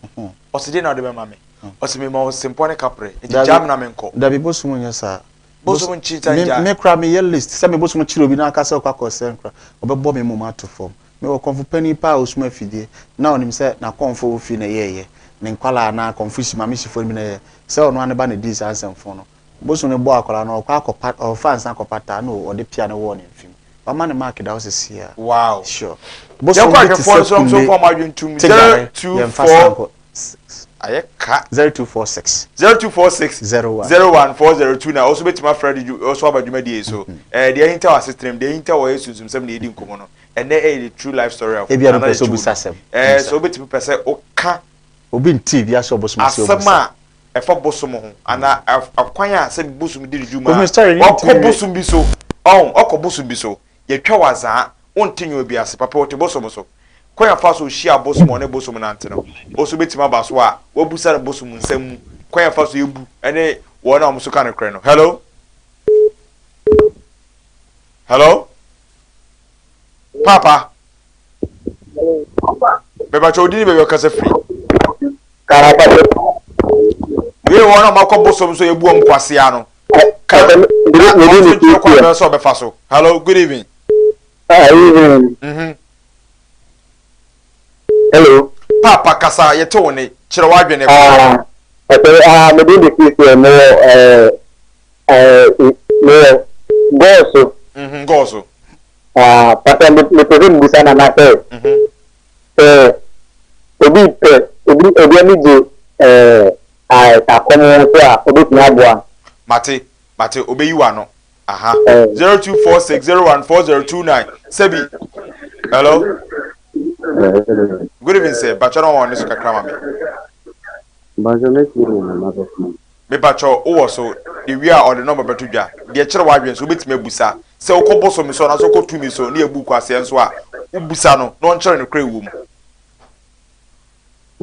osi de na de be mame osi me ma simpone kapre enti jam na me nko da bi bosumu nya sa bosumu nchita nja me kra me ye list se me bosumu chiro bi na aka se kwa se nkra obebo me moma to form me wo konfu pani pa osuma fidie na onim se na konfu ofi na ye ne nkwala na confusion ma me sifo bi na ye se ono ane ba na dis ansem no bosumu ne bo akola na okwa akopa o fans akopata na o de pia ne wo ne mfim ba ma ne mark da osisi ya wow sure bosumu ne so form adwuntum 0246 ayeka 0246 01402 na also betima Fred also abadwuma die so the hinta was stream the hinta was susum sem na edi nkomo no and the true life story of ebia no person busasem so betima pese oka obi nti bia so bosom si obusam asema efa bosom ho ana akwan a se bosom di djuma okọ bosom bi so okọ bosom bi so ye twa waza ontinyo obi ase papa wote bosom so kwanya fa so hia bosom one bosom na nteno oso betima ba so a wabusa bosom nsam kwanya fa so yebu ene wona am so kan kre no hello papa beba chodi beba kase free we wona makọ bosom so yebu am kwase ano Hello, good evening. Evening. Hello. Papa Kasa, you told me, Chirawagin. Me do the piece more goso. Goso. But me present this and I say, obi ani je akomo so obi tuna aboa. Mate, obe you ano. Aha. 0246014029. Sebi. Hello. Good evening, sir. Bachano on this kakra me. Me bacho o so the we are on the number betu dwa. De kire wadwen so betime busa. Se ukobo so mi so na so ko tumi so na ebu kwase enso a ubusa no no nkire no kra ewu mu.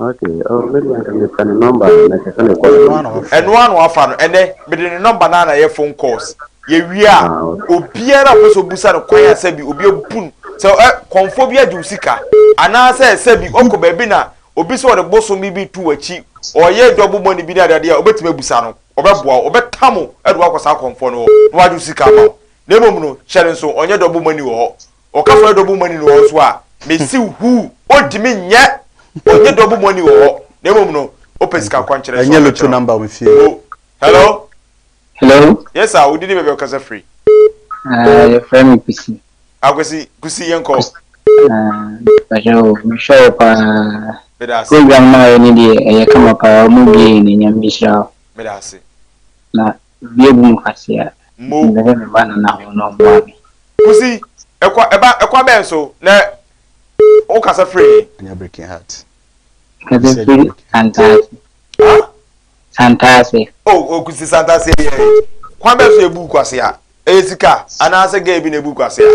Okay, maybe I can get the number and I can call. And one wafa no ene me the number na ye phone calls. Ye wi a obiara so busa no kwan asa bi obi ebun. So konfo bi adu sika. Ana se bi onko ba bi na obi so de boso mi bi tu achi. Oye double money bi na dade a obetime busa no. Obeboa obetamo edu akosa konfo no. No adu sika ma. Na emom no hyere nso onye double money wo ho. Okafa double money no ho so a mesi hu odimi nye onye double money wo ho. Na emom no opesika kwanchere so. Enye lotu number we fie. Hello. Hello. Yes sir, we did be okasa free. Your friend Kusi. Kusi yenko. Bajo show pa program na ni de kama pa mu bi ni nyambisha. Medasi. Na biebu mkasia. Mo ndebe bana na ho no mwami. Kusi ekwa benso na okasa free. Anya breaking heart. Kaze free fantastic. Fantastic. Oh, Kusi Santase. Kwa benso ebu kwase a. Esika anase ga ebi na ebu kwase a.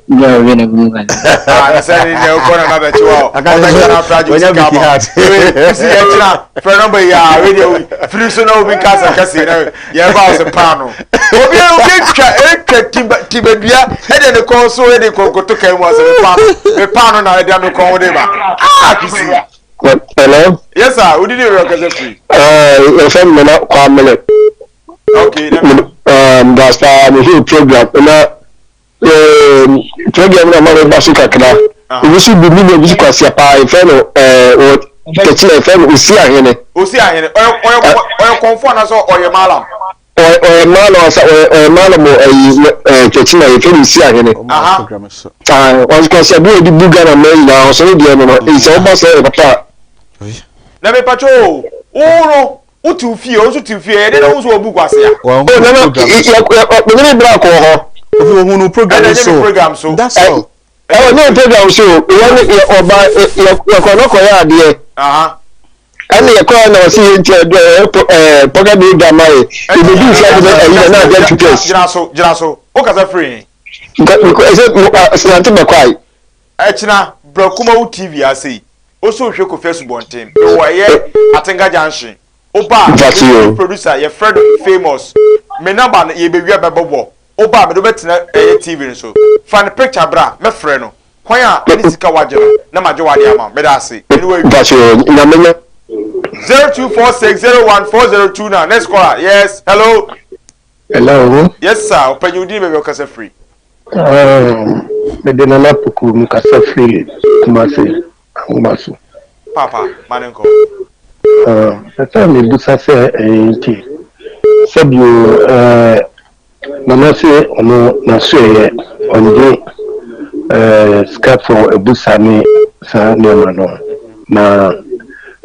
Ya we na bu kan. Na say ni ko na ba chiwa. Aka na fraji Kusi yechina for number ya we dey free so na obi kasa kase na ya ba so pano. Obi twa tibebia e de ne ko so e de kokoto kan mu ase me pano na de am ko wo de ba. Kusi. Hello. Yes sir, we did it work free. Your friend me na kwa mele. Okay, that's the program. Program na mama basuka kra. Ubusu bibi na ubusu kwasi pa ifeno techina ifeno usi ahene. Usi ahene. Oyo konfo na so oyo malam. Oyo malam asa oyo malam techina ifeno usi ahene. Aha. Was kwasi bi odi buga na me na so de no is almost papa. Na me pacho. Oro utu fie o tu fie e de no so obu kwase a. Oh no no bra ko ho. Ofu hunu program so. That's all. No program so. One oba ya ko ya ade. Aha. Ani ya ko na si ntia program bi ga mai. E be do so na get to place. Jira so. O ka za free. Is it me kwai. China Brakuma TV ase. O so hwe ko Facebook ntem. Wo ye Atenga Junction. Oba producer your friend famous me number ye be wi abebo oba me do betina TV so fan picture bra me frɛ no kwan a ani sika waje no na maje wade ama me da ase anyway 0246014029 next caller. Yes, hello. Yes sir, open you di be okasa free. Me de na lapuku mu kasa free kumaso Papa manenko. Asa me busa se nti sabio mama se ono na so ye onde scafo ebusa ni sa ne no na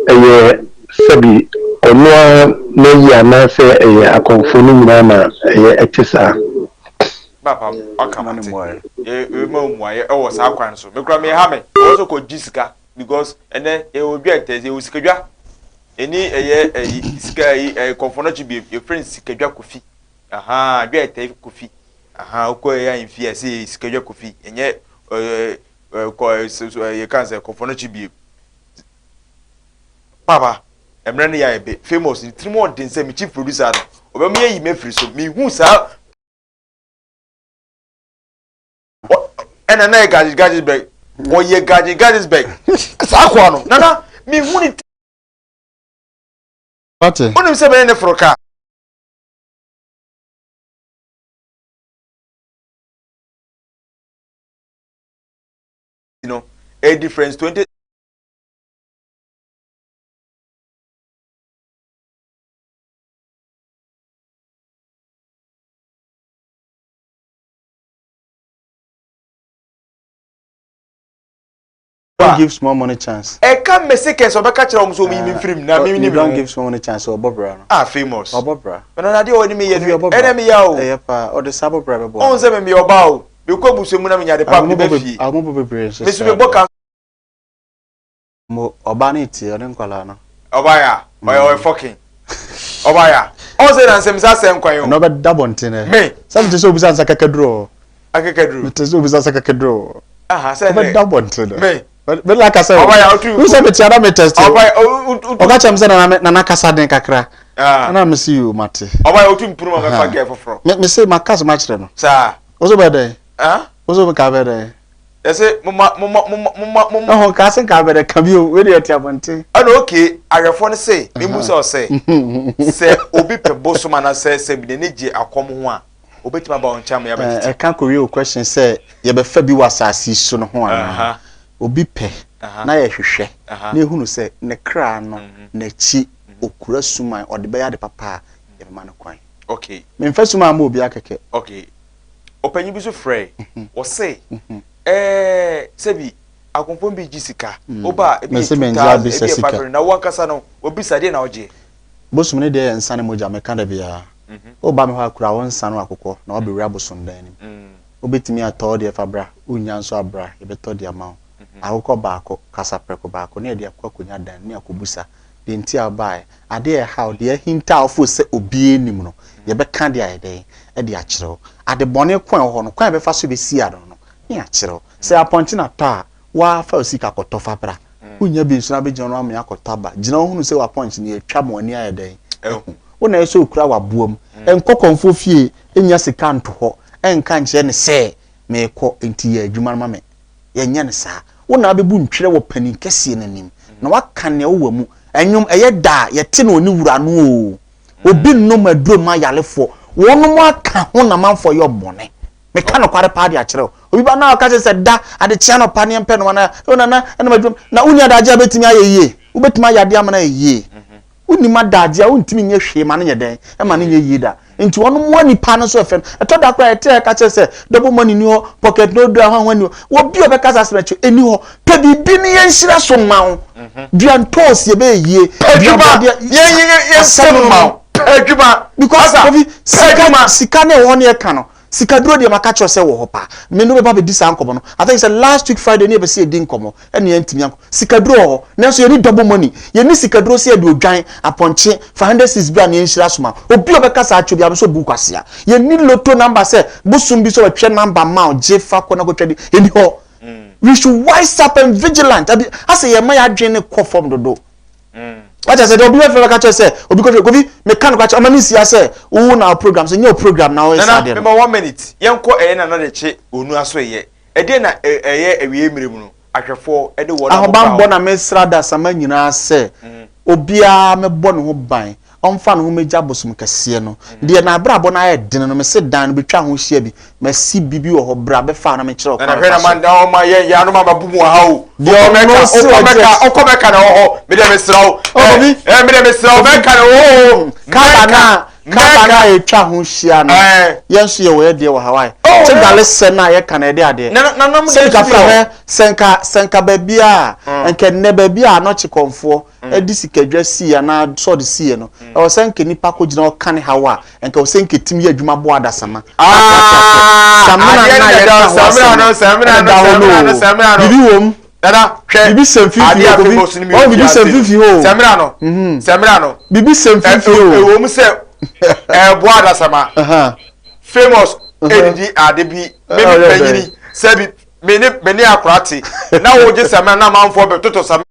eye sabi ono na ya na se akonfo ni nyina na etisa Papa akamani mo e wo sa kwan so me kura me ha me wo so ko jisika because ene e obi ateze wo sikadwa eni sika konfono chi bi your friend sikadwa kofi aha dwa ete kofi aha ko ya infia se sikadwa kofi enye ko ye kanse konfono chi bi papa emre ne ya ebe famous ni trimo den se mi chief producer no obe me yi me free so mi hu sa ena na gadget bag wo ye gadget bag sa kwa no nana mi hu ni Pate. Onim se be ne froka. know a difference 20 don't give small money chance. E can me say case oba catch am so me film na me You don't give small money chance or Bobra no. Ah famous. Obobra. But na dey oni me ye enemy ya o. Eh pa o de sabo bra be bo. On se me oba o. Be ko buso mu na me nya de pap de be fie. Amu bebre so. Me so be boka Mo oba na ti o ne nkwala no. oba ya. Oya fucking. Oba ya. On se na nsem sa se nkwan yo. No be dabonte ne. Me. Sam te so obusa nsa kakadro. Akekadru. Me te so obusa nsa kakadro. Aha, se Be dabonte ne. Me. But like I said, Oba ya otu. Who say me tiara me test. Oba Oga cham say na na kasa den kakra. ah. Na me see you mate. Oba ya otu mpuru ma fa ge foforo. Me say my case ma kire no. Sa. Ozo be dey. Ah? Ozo me ka be dey. Ese mama No ka sen ka be dey ka bi o we dey tiabonte. ana okay arefo ne say me mu say se obi pe bosoma na se bi ne je akom ho a obetima ba on cham ya ba I can query question say ye be fa bi wasasi so no ho ana. Obi pe na ye hwehwe na ehunu say ne kra no na chi okura suman ode be ya de papa ye be ma no kwan. okay Me mfa suman ma obi akeke. okay opanyi bi so frey o say sebi akonfo bi jisika oba ebi tuta na wankasa no obi sade na oje Bosum ne de nsa ne moja me kan da bia. Oba me ho akura won nsa no akokọ na obi wi abosom dan ni. Obetimi atọ de fabra unya nso abra e beto de ama. Akokọ baako kasa preko baako na de akwakonya dan ni akobusa. De nti abai ade e how de hinta ofo se obi enim no. Ye be kan de ayede e de akyerew. Ade bone kwan ho no kwan be fa so be si ado no. Ni akyerew. Se aponti na ta wa fa osika koto fabra. Unya bi nso na be gino am yakotọ aba. Gina ohunu se wa point ni etwa mo ani ayede. Wona eso okura waboam enkokonfo fie enya sika nto ho enka nche ne se meko enti ya adwuma ma me yenya ne saa wona abebu ntwere wo panin kese nanim na waka ne wo mu enyum eye da yete na oni wura no o obi nnom aduro ma yalefo wono mu aka ho na manfo ye obone me ka no kware pa de a kire obi ba na aka se da ade chia no pa ne mpe no na ona na madwum na unya da aja betimi ayeye ubetimi ayade amana yeye unima dadia untimi nye hwe ma ne den e ma ne nye yida nti wono mo nipa no so efe eto da kwa ete ka che se double money ni ho pocket no do ahwan ni wo bi obeka sa se eni ho pe bibi ni ye nhira so ma ho duan tos ye be yie ye sem ma adwuma because sika ne ho ne e ka no sika duro de maka cho se wo ho pa me no be ba be di sa nkomo no I think say last week Friday ne be se di nkomo e ne antimi anko sika duro ho na so ye ni double money ye ni sika duro se e do dwan aponche 506 bia ne nhira soma obi obeka sa acho bia so bu kwasia ye ni lotto number se busum bi so twa number ma je fa ko na ko twadi eni ho we should wise up and vigilant as ye ma ya dwen ne ko form dodo what I said, obi we fe ka say obi ko govi me kan ko amani sia say wo na program say your program now is there. Na 1 minute. Yenko na na de che onu aso ye. E de na eye awie miremu no. Ahwefo e de wo na. Ahoban bo na me srada sama nyina say obia me bo ne ho ban. Omfa no ho meja bosum kase no. De na bra bo na ye den no me se dan no betwa ho hia bi. Me si bibi wo ho bra be fa na me kire o. Na hwe na man da o ma ye ya no ma babu mu ha o. Okomeka na ho me de me srawo. Me de me srawo be ka o. Kaba na etwa ho hia no. Yenso ye wo ye de wo Hawaii. Che gale se na ye kan e de ade. Na senka fra senka babia enke ne babia no chikonfo edi sikadwa si ya na so de si no o senke nipa ko gina o kan hawa enke o senke timi adwuma bo adasama samina no bibi wom dada hwe bibi semfifi o bibi semfifi o samina no bibi semfifi o wom se bo adasama famous edidi adebi maybe penyini sebi meni akurati na wo je samina na manfo be toto samina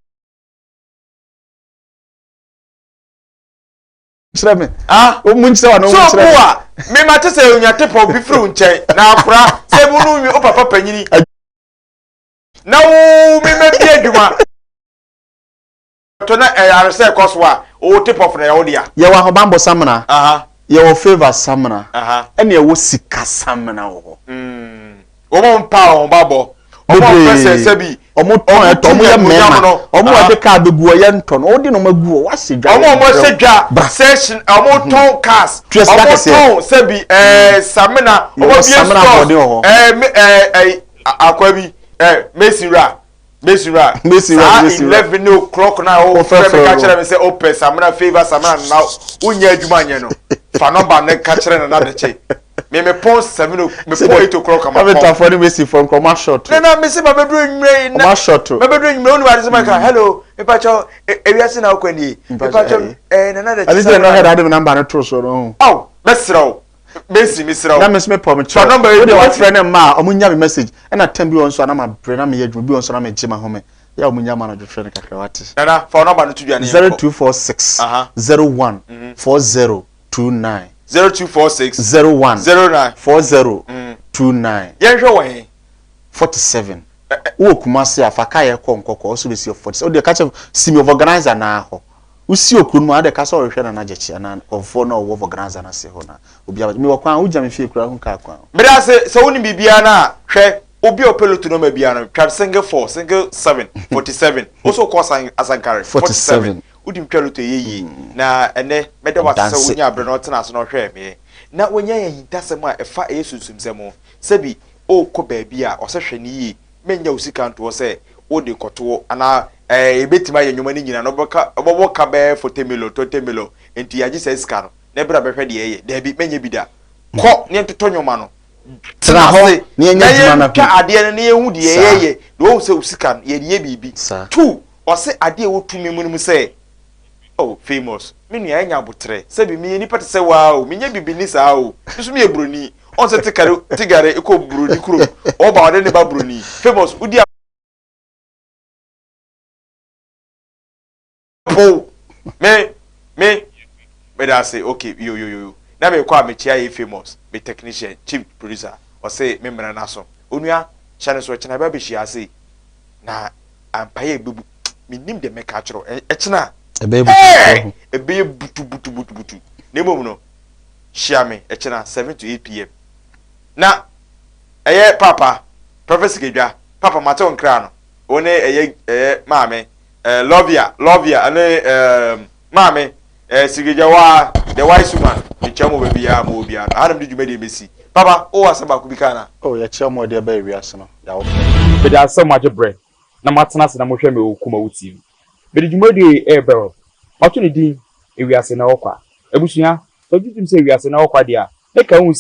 Chireme o munchira wa no munchira so me mate se onya tepo bi fru nchen na akura sebu nu mi o papa penyini na wo me bi adwuma to na arse koswa o tepo fna ya wo dia ye wa hobambo samina ye wo favor samina ene ye wo sika samina wo wo mo mpa o babo o mo pese sebi omo ton e to omo ye mema omo wa de car be guo ye nton o di no maguo wa se dwa omo se dwa session omo ton cars omo ton se bi samina omo bi store akwabi mesira 11 o'clock na o frame catch me say open samina favor samina now unya adwuma nye no fa number na catch na de che me pon 7 me pon 8 o'clock am am ta for me see from commercial shot na me say ma bedru nwure na commercial shot me bedru nwure onu wa say ma ka hello me pa cho Ewiase Nna Ho Kwa ni me pa cho na de I say no head adam number na true so no oh mesro mesro na me pom cho number we dey what friend ma omunya me message and attend bi on so na ma bre na me yedwu bi on so na me gima home ya omunya ma na do friend kakra wati na for number no tudua ni 0246 01 4029 0246 01 4029 yenhwe won 47 wo kumase afaka ye ko nkoko so be si 47 o de catch simi of organizer na ho usi okunu ma de ka so hwe na najechi na ofo na wo organizer na se ho na obi aba mi wo kwan uja me fie kura hu ka kwan bira se woni bibia na hwe obi opelotu no ma bia no twa single 4 single 7 47 also cause asankare 47 udim twaluto yeyi na ene mede wase wonya abre no tena so no hwe me na wonya yintasem a efa esusumsem sebi o ko baabi a osehwe ni yi menya usika nto se o de koto ana ebetima ye nyoma ni nyina no boka be 40 milo 20 milo enti yaji se sika no na bra behwe de ye da bi menya bi da ko ne ntoto nyoma no tena ho ne enya juma na ka ade ne yehu de ye do se usika ye ye bibi two ose ade wo tumi mu se oh famous me nua enya botre se bi me nipa te se wow me nya bibi ni sa o so me ebroni on se tigare eko broni kuro o ba ode ne ba broni famous udi po me da say okay yo na me kwa me chia ye famous me technician chief producer o say me mra na so onua chane so chana ba be hia say na ampaye bebu me nim de me ka chiro e chana ebe butu ne mom no share me e chana 7 to 8 pm na eye papa professor Gedwa papa maton kra no one eye maame lovia ane maame Sigejawa the wise woman the chamo baby ya mo bia adam did you made mesi papa o asaba ku bika na oh ya chamo de ba Ewiase no ya wo be da so much bread na matena se na mo hwe me okuma wuti be di jumadi e bero oto ni din Ewiase Nna Ho Kwa ebusua ojutum se Ewiase Nna Ho Kwa dia e ka